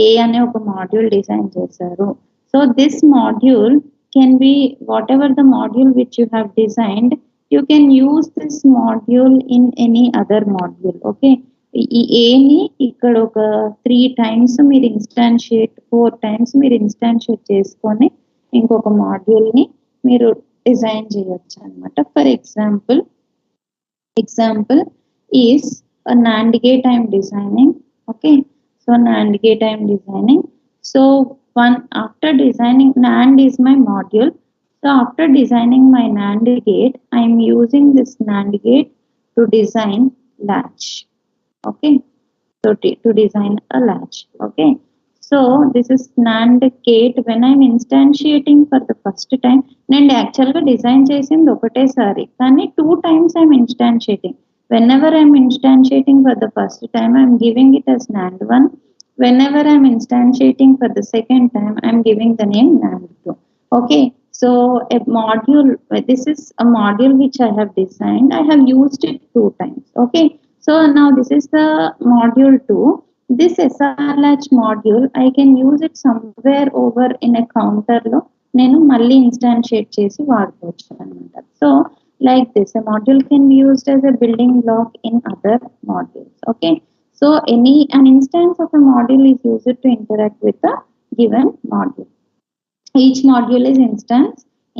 Speaker 1: a అనే ఒక module design చేశారు. So this module can be whatever the module which you have designed, you can use this module in any other module. Okay, ఈ a ని ఇక్కడ ఒక 3 times మీరు instantiate, 4 times మీరు instantiate చేసుకొని ఇంకొక మాడ్యూల్ ని మీరు డిజైన్ చేయొచ్చు అన్నమాట. For example is a NAND gate I am designing. Okay, so NAND gate I am designing. So after designing, NAND is my module. So after designing my NAND gate, I am using this NAND gate to design latch. Okay, so to design a latch. Okay, so this is NAND gate. When I am instantiating for the first time, నేను యాక్చువల్గా design చేసింది ఒకటేసారి, కానీ 2 times I am instantiating. Whenever I am instantiating for the first time, I am giving it as NAND 1. Whenever I am instantiating for the second time, I am giving the name NAND 2. Okay, so a module, this is a module which I have designed. I have used it 2 times. Okay, so now this is the module 2. This SR latch module, I can use it somewhere over in a counter లో నేను మళ్ళీ instantiate చేసి వాడుకోవచ్చు అనమాట. So like this, a module can be used as a building block in other modules. Okay, so an instance of a module is used to interact with a given module. Each module is instance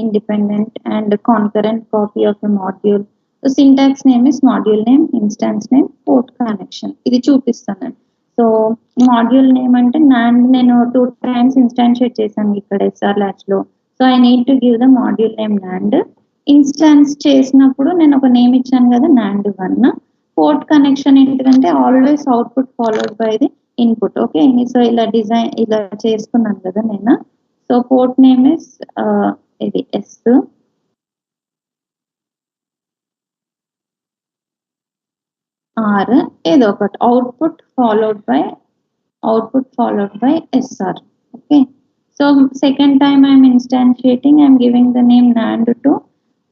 Speaker 1: independent and concurrent copy of a module. The syntax name is module name, instance name, port connection. ఇది చూపిస్తాను. So module name అంటే NAND నేను 2 times instantiate చేశాను ఇక్కడ SR latch లో. So I need to give the module name NAND. Instance చేసినప్పుడు నేను ఒక నేమ్ ఇచ్చాను కదా NAND 1. పోర్ట్ కనెక్షన్ ఏంటంటే always output followed by the input. Okay, so ఇలా డిజైన్ ఇలా చేసుకున్నాను కదా నేను. సో పోర్ట్ నేమ్ ఇస్ ఇది S, R, ఏదో ఒకటి, output followed by SR. Okay, so second time I'm instantiating, I'm giving the name NAND 2.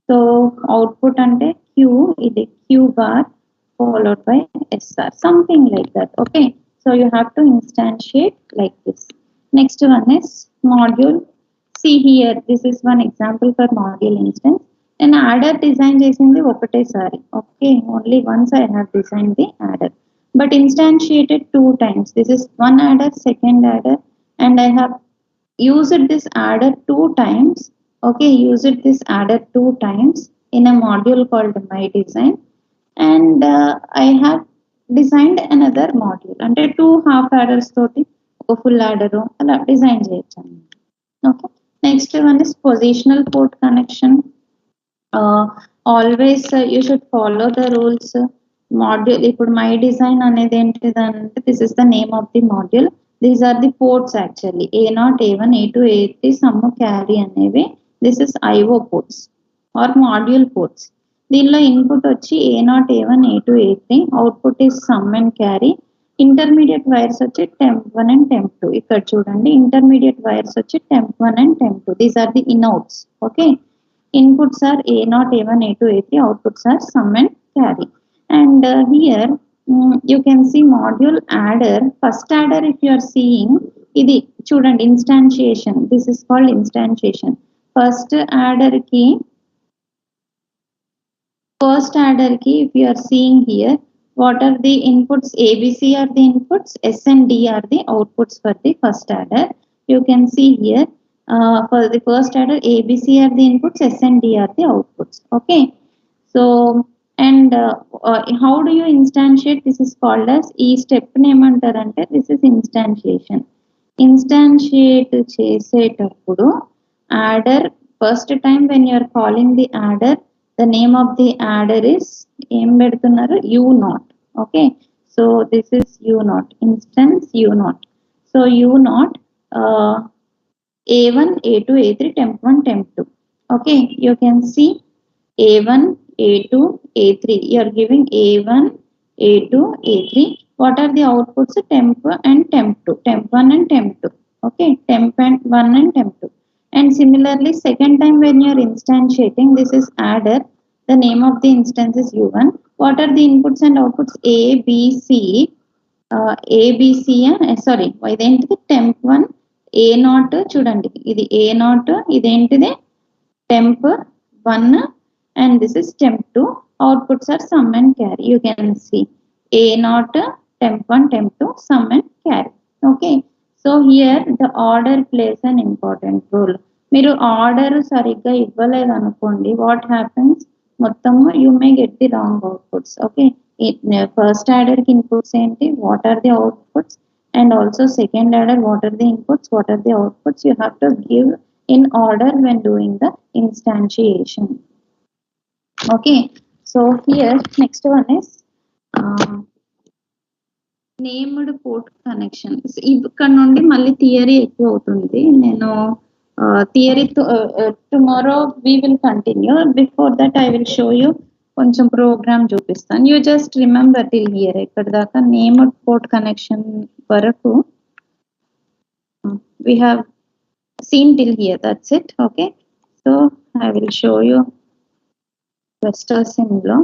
Speaker 1: So output అంటే Q, ఇది Q bar followed by SR, something like that. Okay, so you have to instantiate like this. Next one is module. See here, this is one example for module instance. And adder design chesindi okatesari. Okay, only once I have designed the adder, but instantiated 2 times. This is one adder, second adder, and I have used this adder 2 times. Okay, used this adder 2 times in a module called my design, and I have designed another module అంటే 2 half adders తోటి ఒక full adder అలా design చేయొచ్చు. Okay, next one is positional port connection. Always you should follow the rules. Module, ఇప్పుడు my design అనేది ఏంటిదంటే this is the name of the module. These are the ports actually, A0, A1, A2, A3, sum, carry అనేవి. This is IO ports or module ports. దీనిలో input వచ్చి A0, A1, A2, A3, output is sum and carry. Intermediate wires వచ్చి temp1 and temp2. ఇక్కడ చూడండి intermediate wires వచ్చి temp1 and temp2. These are the inouts. Okay, inputs are A0, A1, A2, A3. Outputs are sum and carry. And here you can see module adder. First adder, if you are seeing, ఇది చూడండి instantiation. This is called instantiation. First adder ki if you are seeing here, what are the inputs? ABC are the inputs, S and D are the outputs for the first adder. You can see here for the first adder, ABC are the inputs, S and D are the outputs. Okay, so and how do you instantiate? This is called as e step name antarante. This is instantiation. Instantiate చేసేటప్పుడు adder, first time when you are calling the adder, the name of the adder is em పెడుతున్నారు u0. Okay, so this is u0, instance u0. So u0 a1, a2, a3, temp1, temp2. Okay, you can see a1, a2, a3. You are giving a1, a2, a3. What are the outputs? Temp and temp2, temp1 and temp2. Okay, temp1 and temp2. And similarly, second time when you are instantiating, this is adder. The name of the instance is u1. What are the inputs and outputs? A, B, C. A, B, C. Sorry, ఇదేంటిది temp1 A0 చూడండి, ఇది A0, ఇదేంటిది temp1, and this is temp2. Outputs are sum and carry. You can see A0, temp1, temp2, sum and carry. Okay, so here the order plays an important role. మీరు order సరిగ్గా ఇవ్వలేదు అనుకోండి, what happens, మొత్తము you may get the wrong outputs. Okay, first adder ki inputs enti, what are the outputs, and also second adder, what are the inputs, what are the outputs. You have to give in order when doing the instantiation. Okay, so here next one is named port connections. ఇక్కడ నుండి మళ్ళీ theory ఎక్కువ అవుతుంది. నేను theory tomorrow we will continue. Before that I will show you కొంచెం programme చూపిస్తాను. You just remember till here, ఇక్కడ దాకా named port connection వరకు we have seen till here. That's it. Okay, so I will show you Sim లో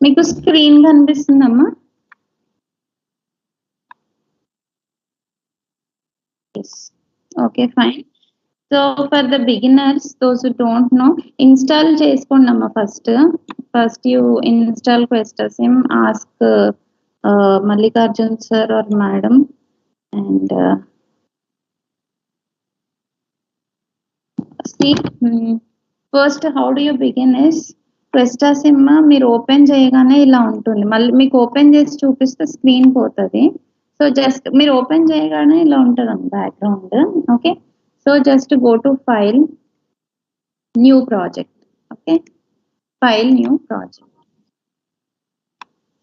Speaker 1: మీకు screen కనిపిస్తుందమ్మా? Yes. Okay, fine. So for the beginners, those who don't know, install చేసుకోండమ్మా first you install Sim, ask Mallikarjun sir or madam, and see, first how do you begin is Sim మీరు open చేయగానే ఇలా ఉంటుంది. మళ్ళీ మీకు open చేసి చూపిస్తే screen పోతుంది. So just మీరు ఓపెన్ చేయగానే ఇలా ఉంటుంది background. Okay, so just go to file, new project. Okay, file, new project.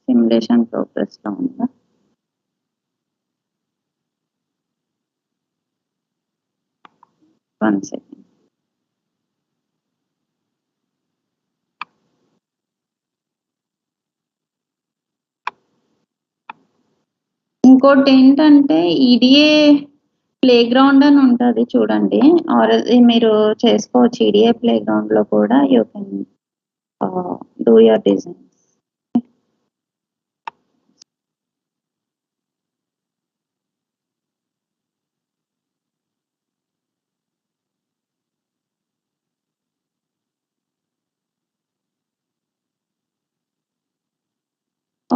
Speaker 1: Simulation progress లో ఉందా? One second. ఇంకోటి ఏంటంటే ఈడిఏ ప్లే గ్రౌండ్ అని ఉంటుంది చూడండి, ఆర్ మీరు చేసుకోవచ్చు ఈడిఏ ప్లే గ్రౌండ్ లో కూడా you can do your designs.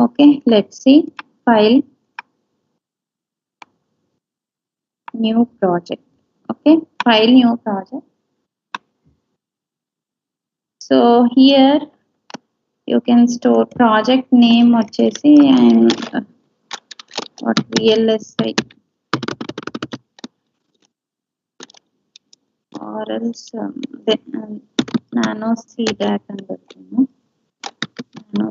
Speaker 1: Okay, let's see. File, new project. Okay, file, new project. So here you can store project name వచ్చేసి, and dot VLSI or else then nano CDAC అని పెడుతున్నాను. nano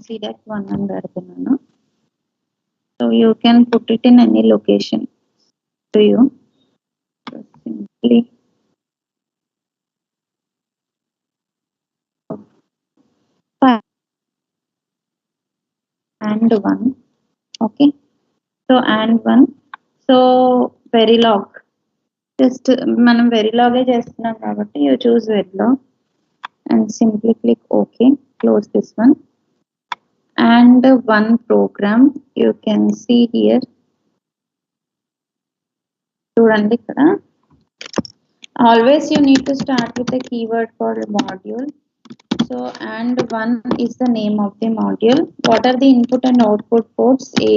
Speaker 1: CDAC 1 అని పెడుతున్నాను. So you can put it in any location to you. So simply and 1. Okay, so and 1. So Verilog, just మనం Verilog చేస్తున్నాం కాబట్టి you choose Verilog and simply click OK. Close this one. And one program you can see here. చూడండి ఇక్కడ. Always you need to start with a keyword called module. So and 1 is the name of the module. What are the input and output ports? A,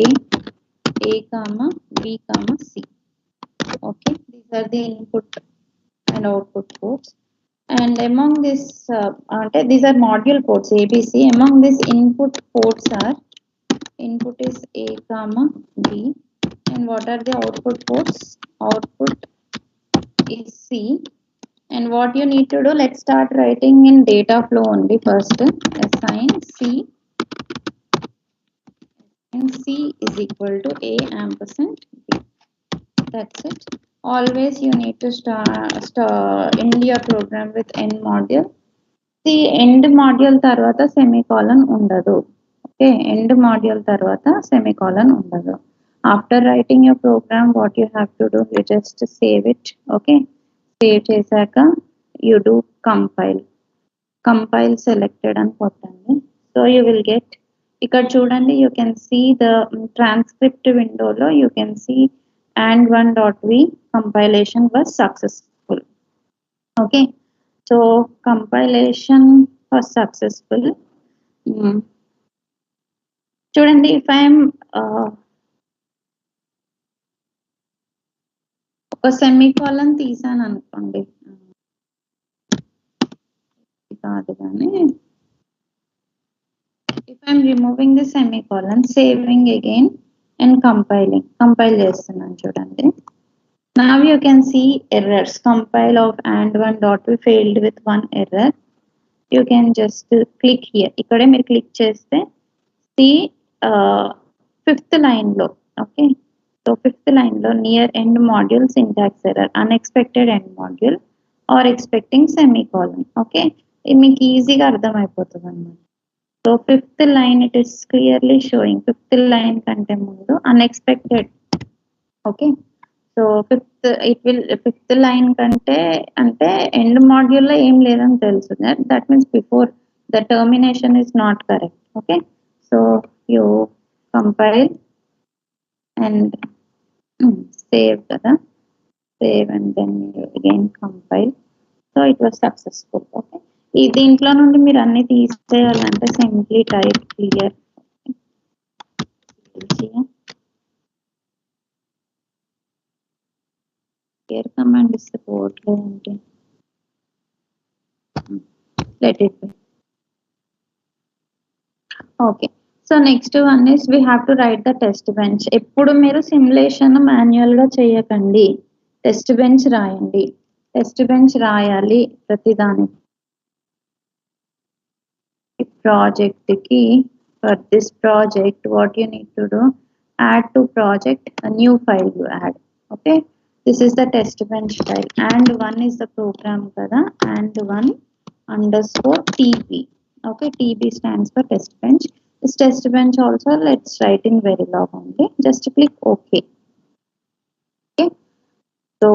Speaker 1: comma, B, comma, C. Okay, these are the input and output ports. And among this, these are module ports A, B, C. Among these input ports are, input is A, comma, B. And what are the output ports? Output is C. And what you need to do, let's start writing in data flow only first. Assign C, and C is equal to A ampersand B. That's it. Always you need to end your program with end module. The end module tarvata semicolon undadu. Okay, end module tarvata semicolon undadu. After writing your program, what you have to do, you just save it. Okay, save chesaka you do compile selected and kottandi. So you will get ఇక్కడ చూడండి, you can see the transcript window lo you can see and1.v compilation was successful. Okay, so compilation was successful. చూడండి, if I am ఒక semicolon తీసాను అనుకోండి, కాదు కానీ if I am removing the semicolon, saving again and compile చేస్తున్నాను చూడండి. Now you can see errors. Compile of and1.v failed with one error. You can just click here. ikkade meer click cheste see fifth line lo. Okay, so fifth line lo near end module syntax error, unexpected end module or expecting semicolon. Okay, ఇది మీకు ఈజీగా అర్థమైపోతుంది అన్నమాట. So fifth line it is clearly showing, fifth line కంటే ముందు unexpected. Okay, so fifth line కంటే అంటే end module లో ఏం లేదని తెలుసు. That means before the termination is not correct. Okay, so you compile and save kada, save and then you again compile. So it was successful. Okay, ఈ దీంట్లో నుండి మీరు అన్ని తీసేయాలంటే simply type clear. Clear command ఇస్తే పోవట్లేదంటే let it be. Okay, so next one is we have to write the test bench. ఎప్పుడు మీరు సిమ్యులేషన్ మాన్యువల్ గా చేయకండి, టెస్ట్ బెంచ్ రాయండి. టెస్ట్ బెంచ్ రాయాలి ప్రతిదానికి. project ki, for this project what you need to do, add to project a new file you add. Okay, this is the test bench file, and one is the program kada, and one underscore tb. Okay, tb stands for test bench. This test bench also let's write in Verilog only. Just click OK. Okay, so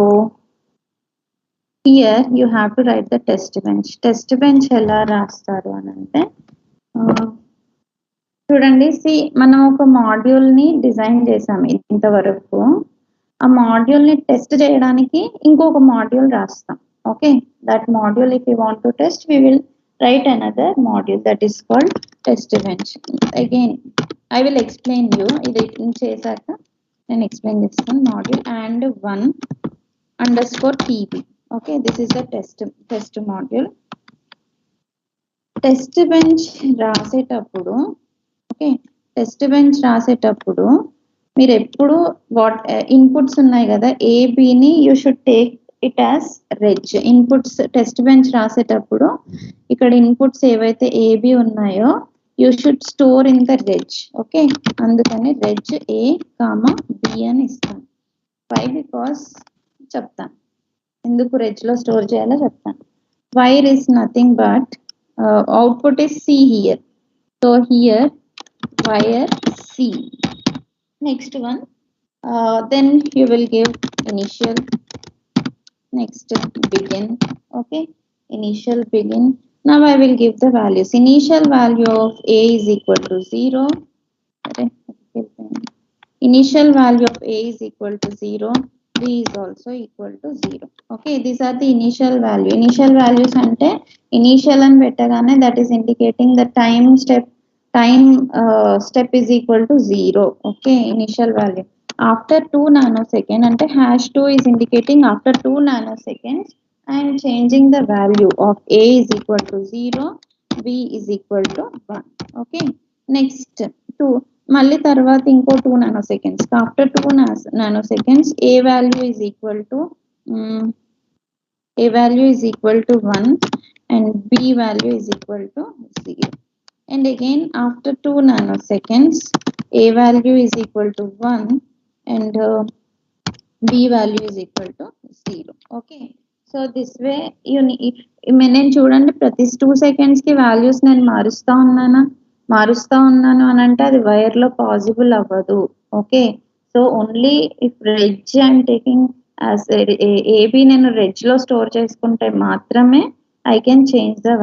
Speaker 1: here you have to write the test bench. Test bench ఎలా రాస్తారు అని అంటే చూడండి, మనం ఒక module ని design చేసాము ఇంతవరకు. ఆ మాడ్యూల్ ని టెస్ట్ చేయడానికి ఇంకొక మాడ్యూల్ రాస్తాం. Okay, that module if you want to test we will write another module that is called test bench. Again I will explain you, ఇది చేశాక నేను explain చేస్తాను. Module and one underscore tb. Okay, this is the test module. Test bench రాసేటప్పుడు okay test bench రాసేటప్పుడు మీరు ఎప్పుడు inputs ఉన్నాయి కదా ఏబిని you should take it as reg inputs test bench రాసేటప్పుడు ఇక్కడ ఇన్పుట్స్ ఏవైతే ఏబి ఉన్నాయో you should store in the reg okay అందుకని రెజ్ ఏ కామా బి అని ఇస్తాను వై బికాస్ చెప్తాను ఎందుకు రెజ్ లో స్టోర్ చేయాలో చెప్తాను wire is nothing but output is C here. So here wire C. Next one. Then you will give initial. Next begin. Okay. Initial begin. Now I will give the values. Initial value of A is equal to 0. Initial value of A is equal to 0. B is also equal to 0. Okay, these are the initial value. Initial values ante initial and vettagane that is indicating the time step is equal to 0. Okay, initial value. After 2 nanosecond ante hash 2 is indicating after 2 nanoseconds I am changing the value of A is equal to 0, B is equal to 1. Okay, next 2 మళ్ళీ తర్వాత ఇంకో 2 nanoseconds after 2 nanoseconds A value is equal to 1 and B value is equal to 0 and again after 2 nanoseconds A value is equal to 1 and B value is equal to 0. Okay, so this way నేను చూడండి ప్రతి 2 seconds కి values నేను మారుస్తా ఉన్నాను అని అంటే అది wire లో పాసిబుల్ అవ్వదు okay so only if reg I'm taking as A B నేను రెజ్ లో స్టోర్ చేసుకుంటే మాత్రమే I can change the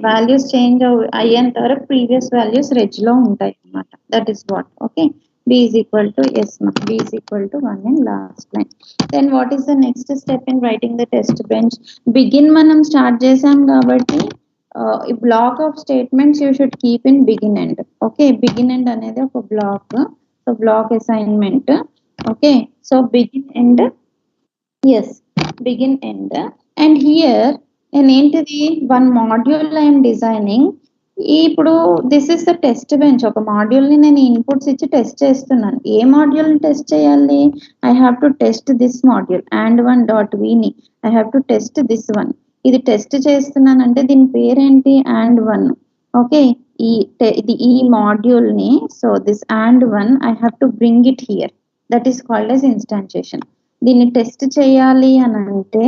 Speaker 1: values change అయ్యేంత వరకు ప్రీవియస్ వాల్యూస్ రెజ్ లో ఉంటాయి అన్నమాట that is what okay B is equal to yes B is equal to 1 in last line. Then what is the next step in writing the test bench? Begin మనం start చేసాం కాబట్టి a block of statements you should keep in begin end. Okay, begin end అనేది ఒక block. So block assignment. Okay, so begin end. Yes, begin end. And here ఏంటిది one module I am designing. ఇప్పుడు this is the test bench ఒక module ని నేను inputs ఇచ్చి test చేస్తున్నాను ఏ module ని టెస్ట్ చేయాలి I have to test this module and1.v ని I have to test this one ఇది టెస్ట్ చేస్తున్నానంటే దీని పేరేంటి and1 ఓకే ఈ మాడ్యూల్ ని so this and1 I have to bring it here that is called as instantiation దీన్ని test చేయాలి అని అంటే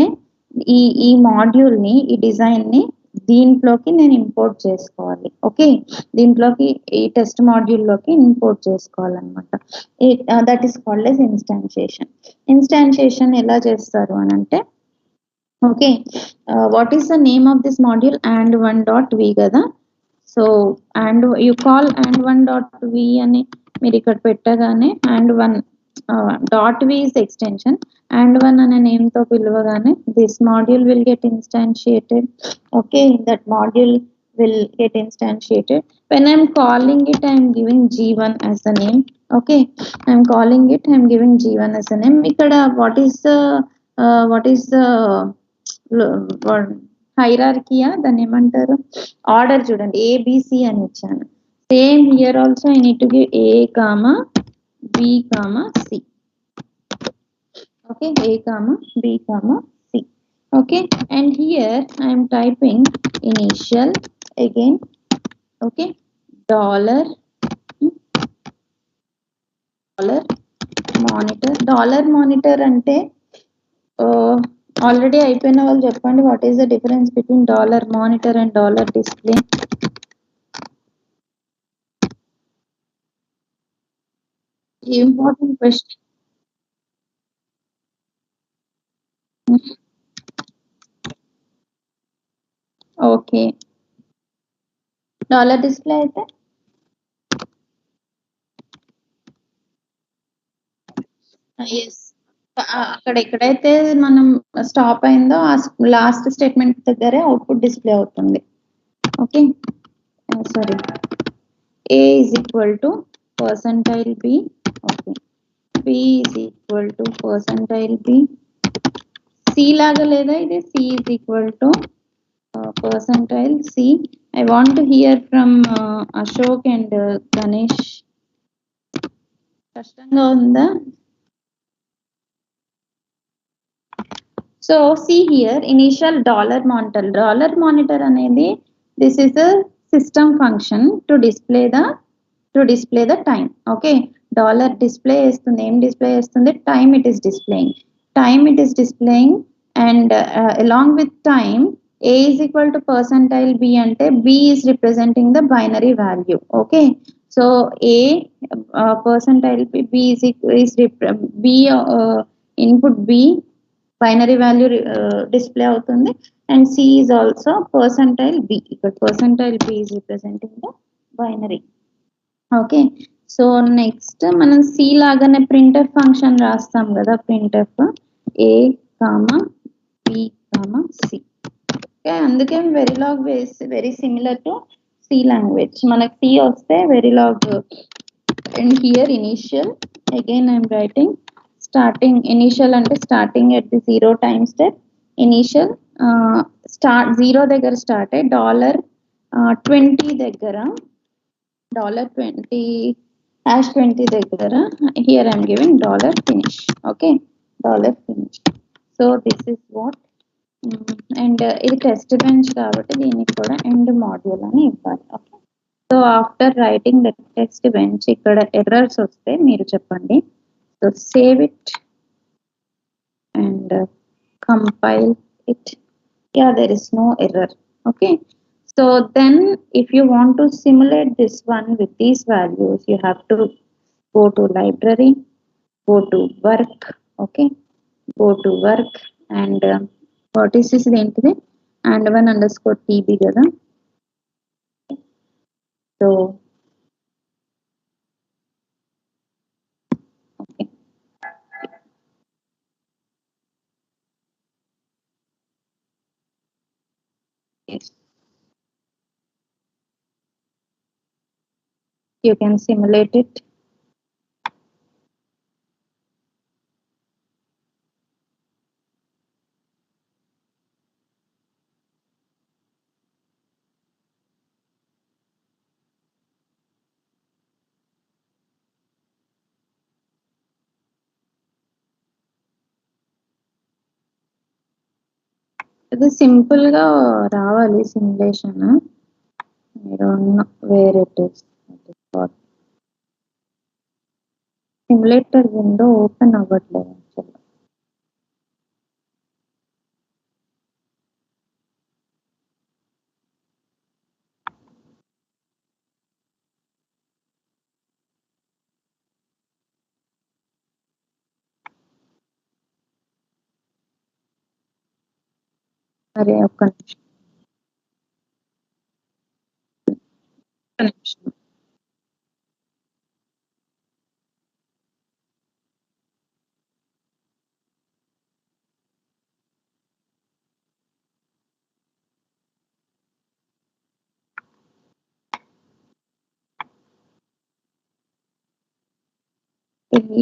Speaker 1: ఈ మాడ్యూల్ ని ఈ డిజైన్ ని దీంట్లోకి నేను ఇంపోర్ట్ చేసుకోవాలి ఓకే దీంట్లోకి ఈ టెస్ట్ మాడ్యూల్ లోకి ఇంపోర్ట్ చేసుకోవాలన్నమాట that is called as instantiation ఎలా చేస్తారు అని అంటే okay what is the name of this module and1.v కదా so and you call and1.v అని మీరు ఇక్కడ పెట్టగానే and1 .v is extension and1 అనే నేమ్ తో పిలవగానే this module will get instantiated okay that module will get instantiated when I'm calling it I'm giving g1 as the name okay I'm calling it I'm giving g1 as the name ikkada what is the hierarchy దాన్ని ఏమంటారు order చూడండి abc అని ఇచ్చాను same here also I need to give a comma b comma c okay a comma b comma c okay and here I am typing initial again okay dollar monitor అంటే already అయిపోయిన వాళ్ళు చెప్పండి what is the difference between dollar monitor and dollar display important question okay dollar display అయితే yes అక్కడ ఎక్కడైతే మనం stop అయిందో ఆ లాస్ట్ స్టేట్మెంట్ దగ్గరే అవుట్పుట్ డిస్ప్లే అవుతుంది okay sorry a is equal to percentile b okay b is equal to percentile b c లాగా లేదా ఇది c is equal to percentile c I want to hear from Ashok and Ganesh. కష్టంగా ఉందా? So see here, initial dollar monitor. Dollar monitor అనేది this is a system function to display the time. Okay, dollar display చేస్తుంది. ఏం display చేస్తుంది? Time it is displaying. Time it is displaying, and along with time, a is equal to percentile b అంటే b is representing the binary value. Okay, so a percentile b b input b binary value display అవుతుంది, and c is also percentile b. ఇక్కడ percentile b is representing the binary. Okay, so next మనం C లాగానే printf function రాస్తాం కదా, printf A comma B comma C. Okay, అందుకే Verilog very similar to C language. మనకి C వస్తే Verilog. And here initial, again I'm writing starting. Initial అంటే starting at the zero time step. Initial start zero దగ్గర start అయ్యి $20 దగ్గర $20 #20 దగ్గర here I'm giving dollar finish. Okay, dollar finish. So this is what and ఇది test bench కాబట్టి దీనికి కూడా end module అని ఇవ్వాలి. Okay, so after writing the test bench ఇక్కడ ఎర్రర్స్ వస్తే మీరు చెప్పండి. So save it and compile it. Yeah, there is no error. Okay, so then if you want to simulate this one with these values, you have to go to library, go to work. Okay, go to work, and what is this ఏంటిది, and _tb కదా. So okay, yes, you can simulate it. ఇది simple గా రావాలి simulation. I don't know where it is. Simulator window open అవ్వట్లేదు actually. అరే ఒక్క నిమిషం, ఒక్క నిమిషం.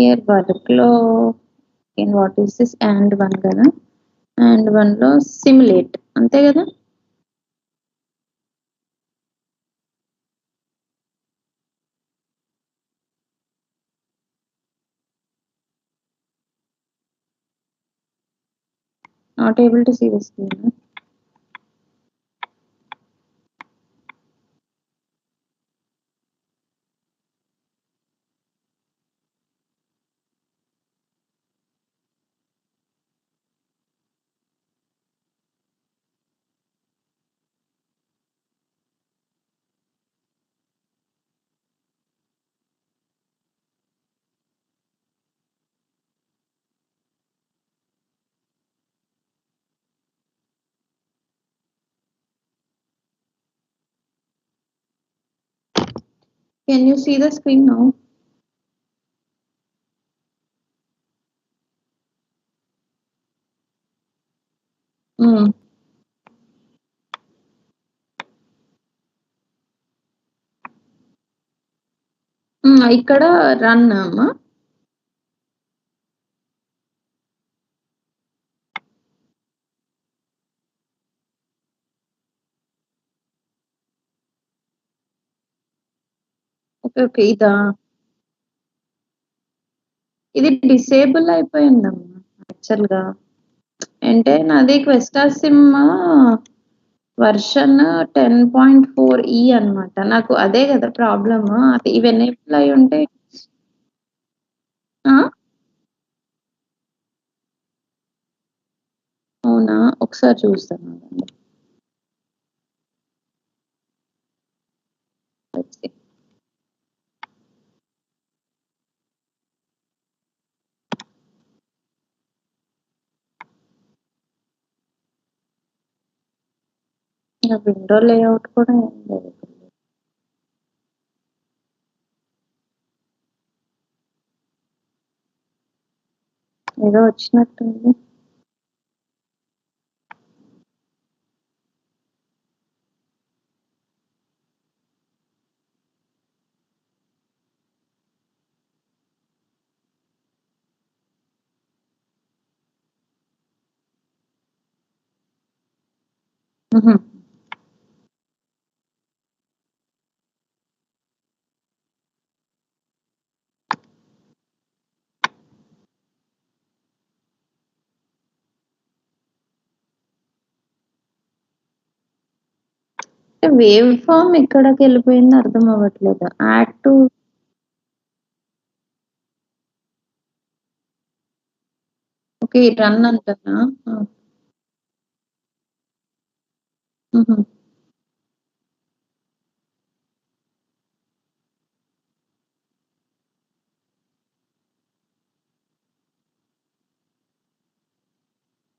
Speaker 1: ఇయర్ వర్క్ లో what is this and one కదా, అండ్ వన్ లో సిమ్యులేట్ అంతే కదా. Not able to see the screen. Can you see the screen now? ఇక్కడ రన్ అమ్మా. ఓకే. ఇదా? ఇది డిసేబుల్ అయిపోయిందమ్మా యాక్చువల్‌గా. అంటే నాది క్వెస్టా సిమ్ వర్షన్ 10.4 అన్నమాట. నాకు అదే గదా ప్రాబ్లమ్. అది ఇవి ఎనేబుల్ అయ్యుంటే ఆ! అవునా? ఒకసారి చూస్తాను ఆగండి. Let's see. నా విండో లేఔట్ కూడా ఏం లేదు. ఏదో వచ్చినట్టుంది. హుహు. వేవ్ ఫార్మ్ ఎక్కడికెళ్ళిపోయిందో అర్థం అవ్వట్లేదు. Add to okay. రన్ అంటనా? ఆ! హుహు.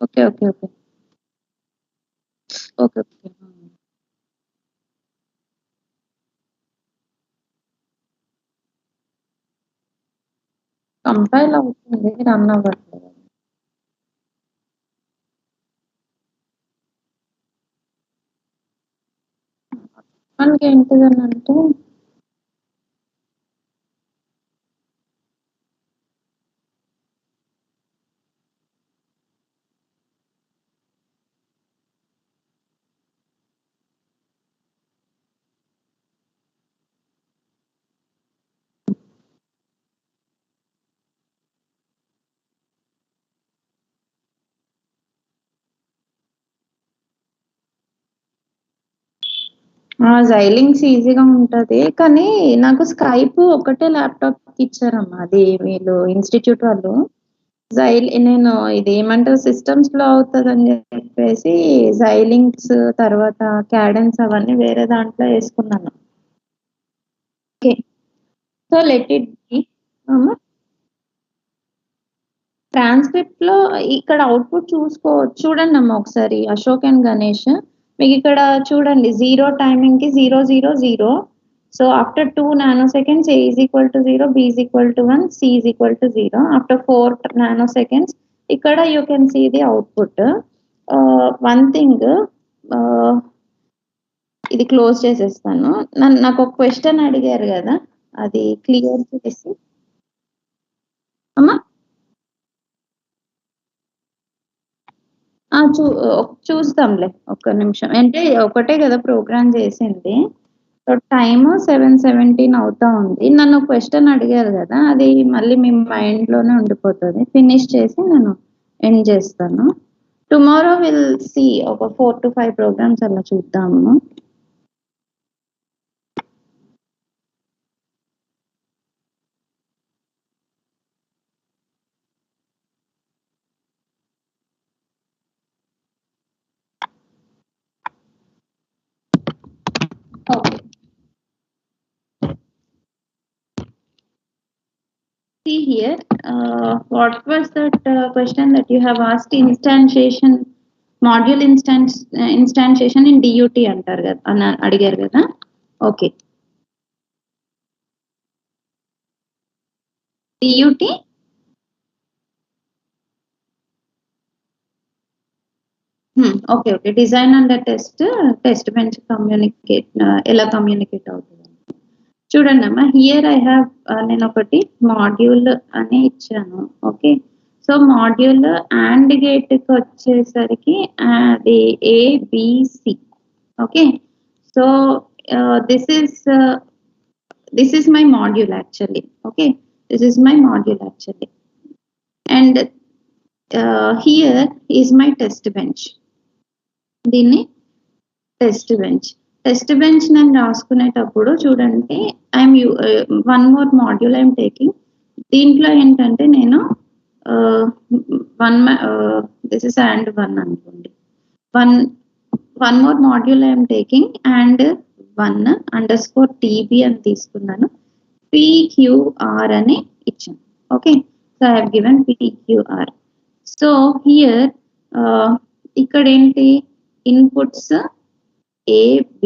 Speaker 1: Okay. Okay. Okay. Okay. Okay. హ్మ్. కంపైల్ అవుతుంది. రన్ అవ్వట్లేదు. మనకేంటిదనంటే జైలింక్స్ ఈజీగా ఉంటది. కానీ నాకు స్కైప్ ఒకటే ల్యాప్‌టాప్‌కి ఇచ్చారమ్మా. అది వీళ్ళు ఇన్‌స్టిట్యూట్ వాళ్ళు. నేను ఇదేమంటారు సిస్టమ్ స్లో అవుతదని జెప్పేసి జైలింక్స్ తర్వాత క్యాడెన్స్ అవన్నీ వేరే దాంట్లో యేసుకున్నాను. Okay. So, let it be. అమ్మా! ట్రాన్స్‌క్రిప్ట్‌లో ఇక్కడ అవుట్‌పుట్ చూడండమ్మా ఒకసారి 'అశోక్ అండ్ గణేష్.' మీకిక్కడ చూడండి 0 టైమింగ్‌కి 0, 0, 0. So, after 2 nano seconds A is equal to 0, B is equal to 1, C is equal to 0. After 4 nano seconds ఇక్కడ you can see the output. One thing ah, ఇది క్లోజ్ చేసేస్తాను. నాకొక క్వెషన్ అడిగారు గదా! అది క్లియర్ చేసి అమ్మా! ఆ! చూస్తాంలే ఒక్క నిమిషం. అంటే ఒకటే గదా ప్రోగ్రామ్ జేసింది. సో, టైము 7:17 అవుతా ఉంది. నన్ను క్వెషన్ అడిగారు గదా! అది మళ్ళీ మీ మైండ్‌లోనే ఉండిపోతది. ఫినిష్ చేసి నేను ఎండ్ జేస్తాను. టుమారో విల్ సీ ఒక 4-5 ప్రోగ్రామ్స్ అలా చూద్దాము. Okay. See here, what was that question that you have asked? Module instantiation in DUT అంటారు కదా అడిగారు కదా. Okay. DUT okay. Okay. Design under test bench ఎలా కమ్యూనికేట్ అవుతది. చూడండమ్మా హియర్ ఐ హావ్ నేనొకటి మాడ్యూల్ అని ఇచ్చాను. ఓకే. సో, మాడ్యూల్ AND గేట్‌కొచ్చేసరికి అది ABC. Okay. So, this is this is my module actually. Okay, this is my module actually, and here is my test bench. దీన్ని test bench నేను రాసుకునేటప్పుడు చూడండి, I'm one more module I'm taking. దీంట్లో ఏంటంటే నేను this is and one అనుకోండి, one more module I'm taking and 1_TB అని తీసుకున్నాను, PQR అని ఇచ్చాను. Okay, so I have given PQR. So here ఇక్కడ ఏంటి, inputs A, B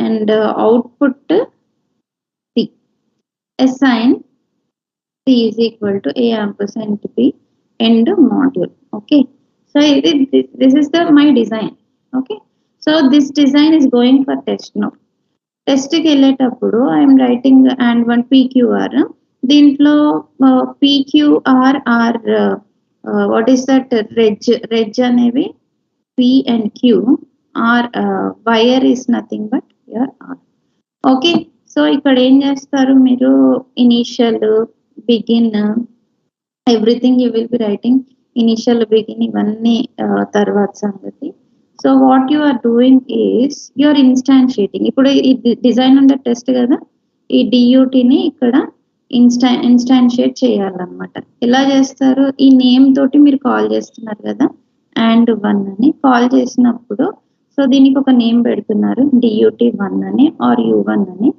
Speaker 1: and output C. Assign C is equal to A ampersand B end module. Okay, so this is my design. Okay, so this design is going for test now. Test ki వెళ్ళేటప్పుడు I am writing and one PQR. దీంట్లో PQR are what is that, reg అనేవి P and Q. R wire is nothing but your R. Okay, so ఇక్కడ ఏం చేస్తారు మీరు, initial, begin, everything you will be writing, initial, begin ఇవన్నీ తర్వాత సంగతి. So what you are doing is your instantiating. ఇప్పుడు ఈ డిజైన్ అండర్ టెస్ట్ కదా, ఈ డియూటీని ఇక్కడ ఇన్స్టాన్షియేట్ చేయాలన్నమాట. ఎలా చేస్తారు, ఈ నేమ్ తోటి మీరు కాల్ చేస్తున్నారు కదా, అండ్ 1 అని కాల్ చేసినప్పుడు సో దీనికి ఒక నేమ్ పెడుతున్నారు, DUT1 అని ఆర్ U1 అని.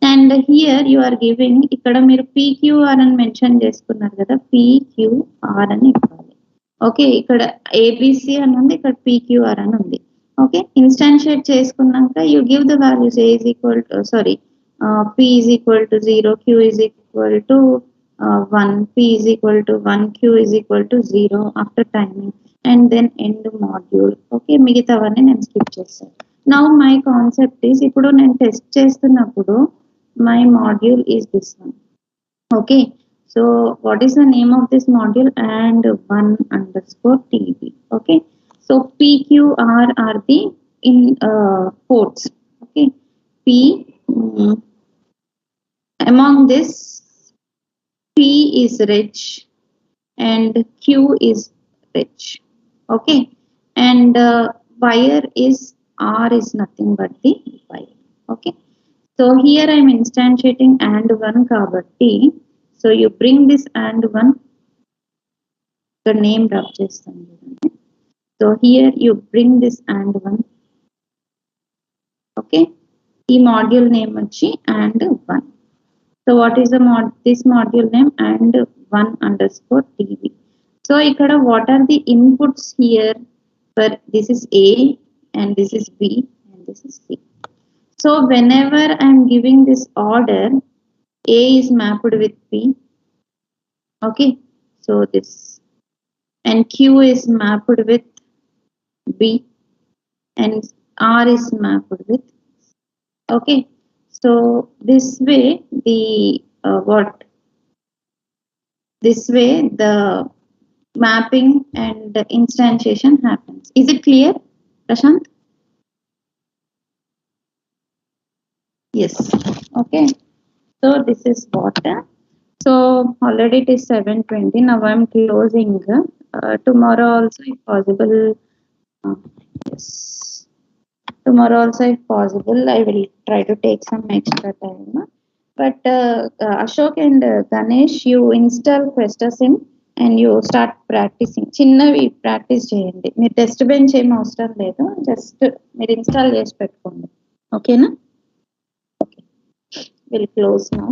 Speaker 1: And here you are giving, ఇక్కడ మీరు PQR అని మెన్షన్ చేసుకున్నారు కదా, PQR అని ఇవ్వాలి. ఓకే, ఇక్కడ ABC అని ఉంది, ఇక్కడ PQR అని ఉంది. ఓకే, ఇన్స్టాన్షియేట్ చేసుకున్నాక you give the values, A is equal to P is equal to 0, Q is equal to 1, P is equal to 1, Q is equal to 0 after timing, and then end module. Okay, మిగతావన్నీ నేను skip చేస్తాను. Now my concept is, ఇప్పుడు నేను test చేస్తున్నప్పుడు my module is this one. Okay, so what is the name of this module, and 1_TB. Okay, so PQR are the in ports. Okay, P among this P is reg and Q is reg. Okay, and wire is R is nothing but the wire. Okay, so here I am instantiating and 1 kabatti, so you bring this and 1, the name rub chestanu. So here you bring this and 1. Okay, the module name vachi and 1. So what is the this module name, and 1_TB. So ikkada what are the inputs here, for this is A and this is B and this is C. So whenever I am giving this order, A is mapped with B. Okay, so this, and Q is mapped with B and R is mapped with. Okay, so this way the this way the mapping and instantiation happens. Is it clear, Prashant? Yes. Okay, so this is what. So already it is 7:20. Now I am closing. Tomorrow also, if possible, yes, tomorrow also if possible, I will try to take some extra time. But Ashok and Ganesh, you install QuestaSim and you start practicing. చిన్నవి practice చేయండి, మీరు test bench ఏం అవసరం లేదు, just మీరు install చేసి పెట్టుకోండి. ఓకేనా? Okay, will close now.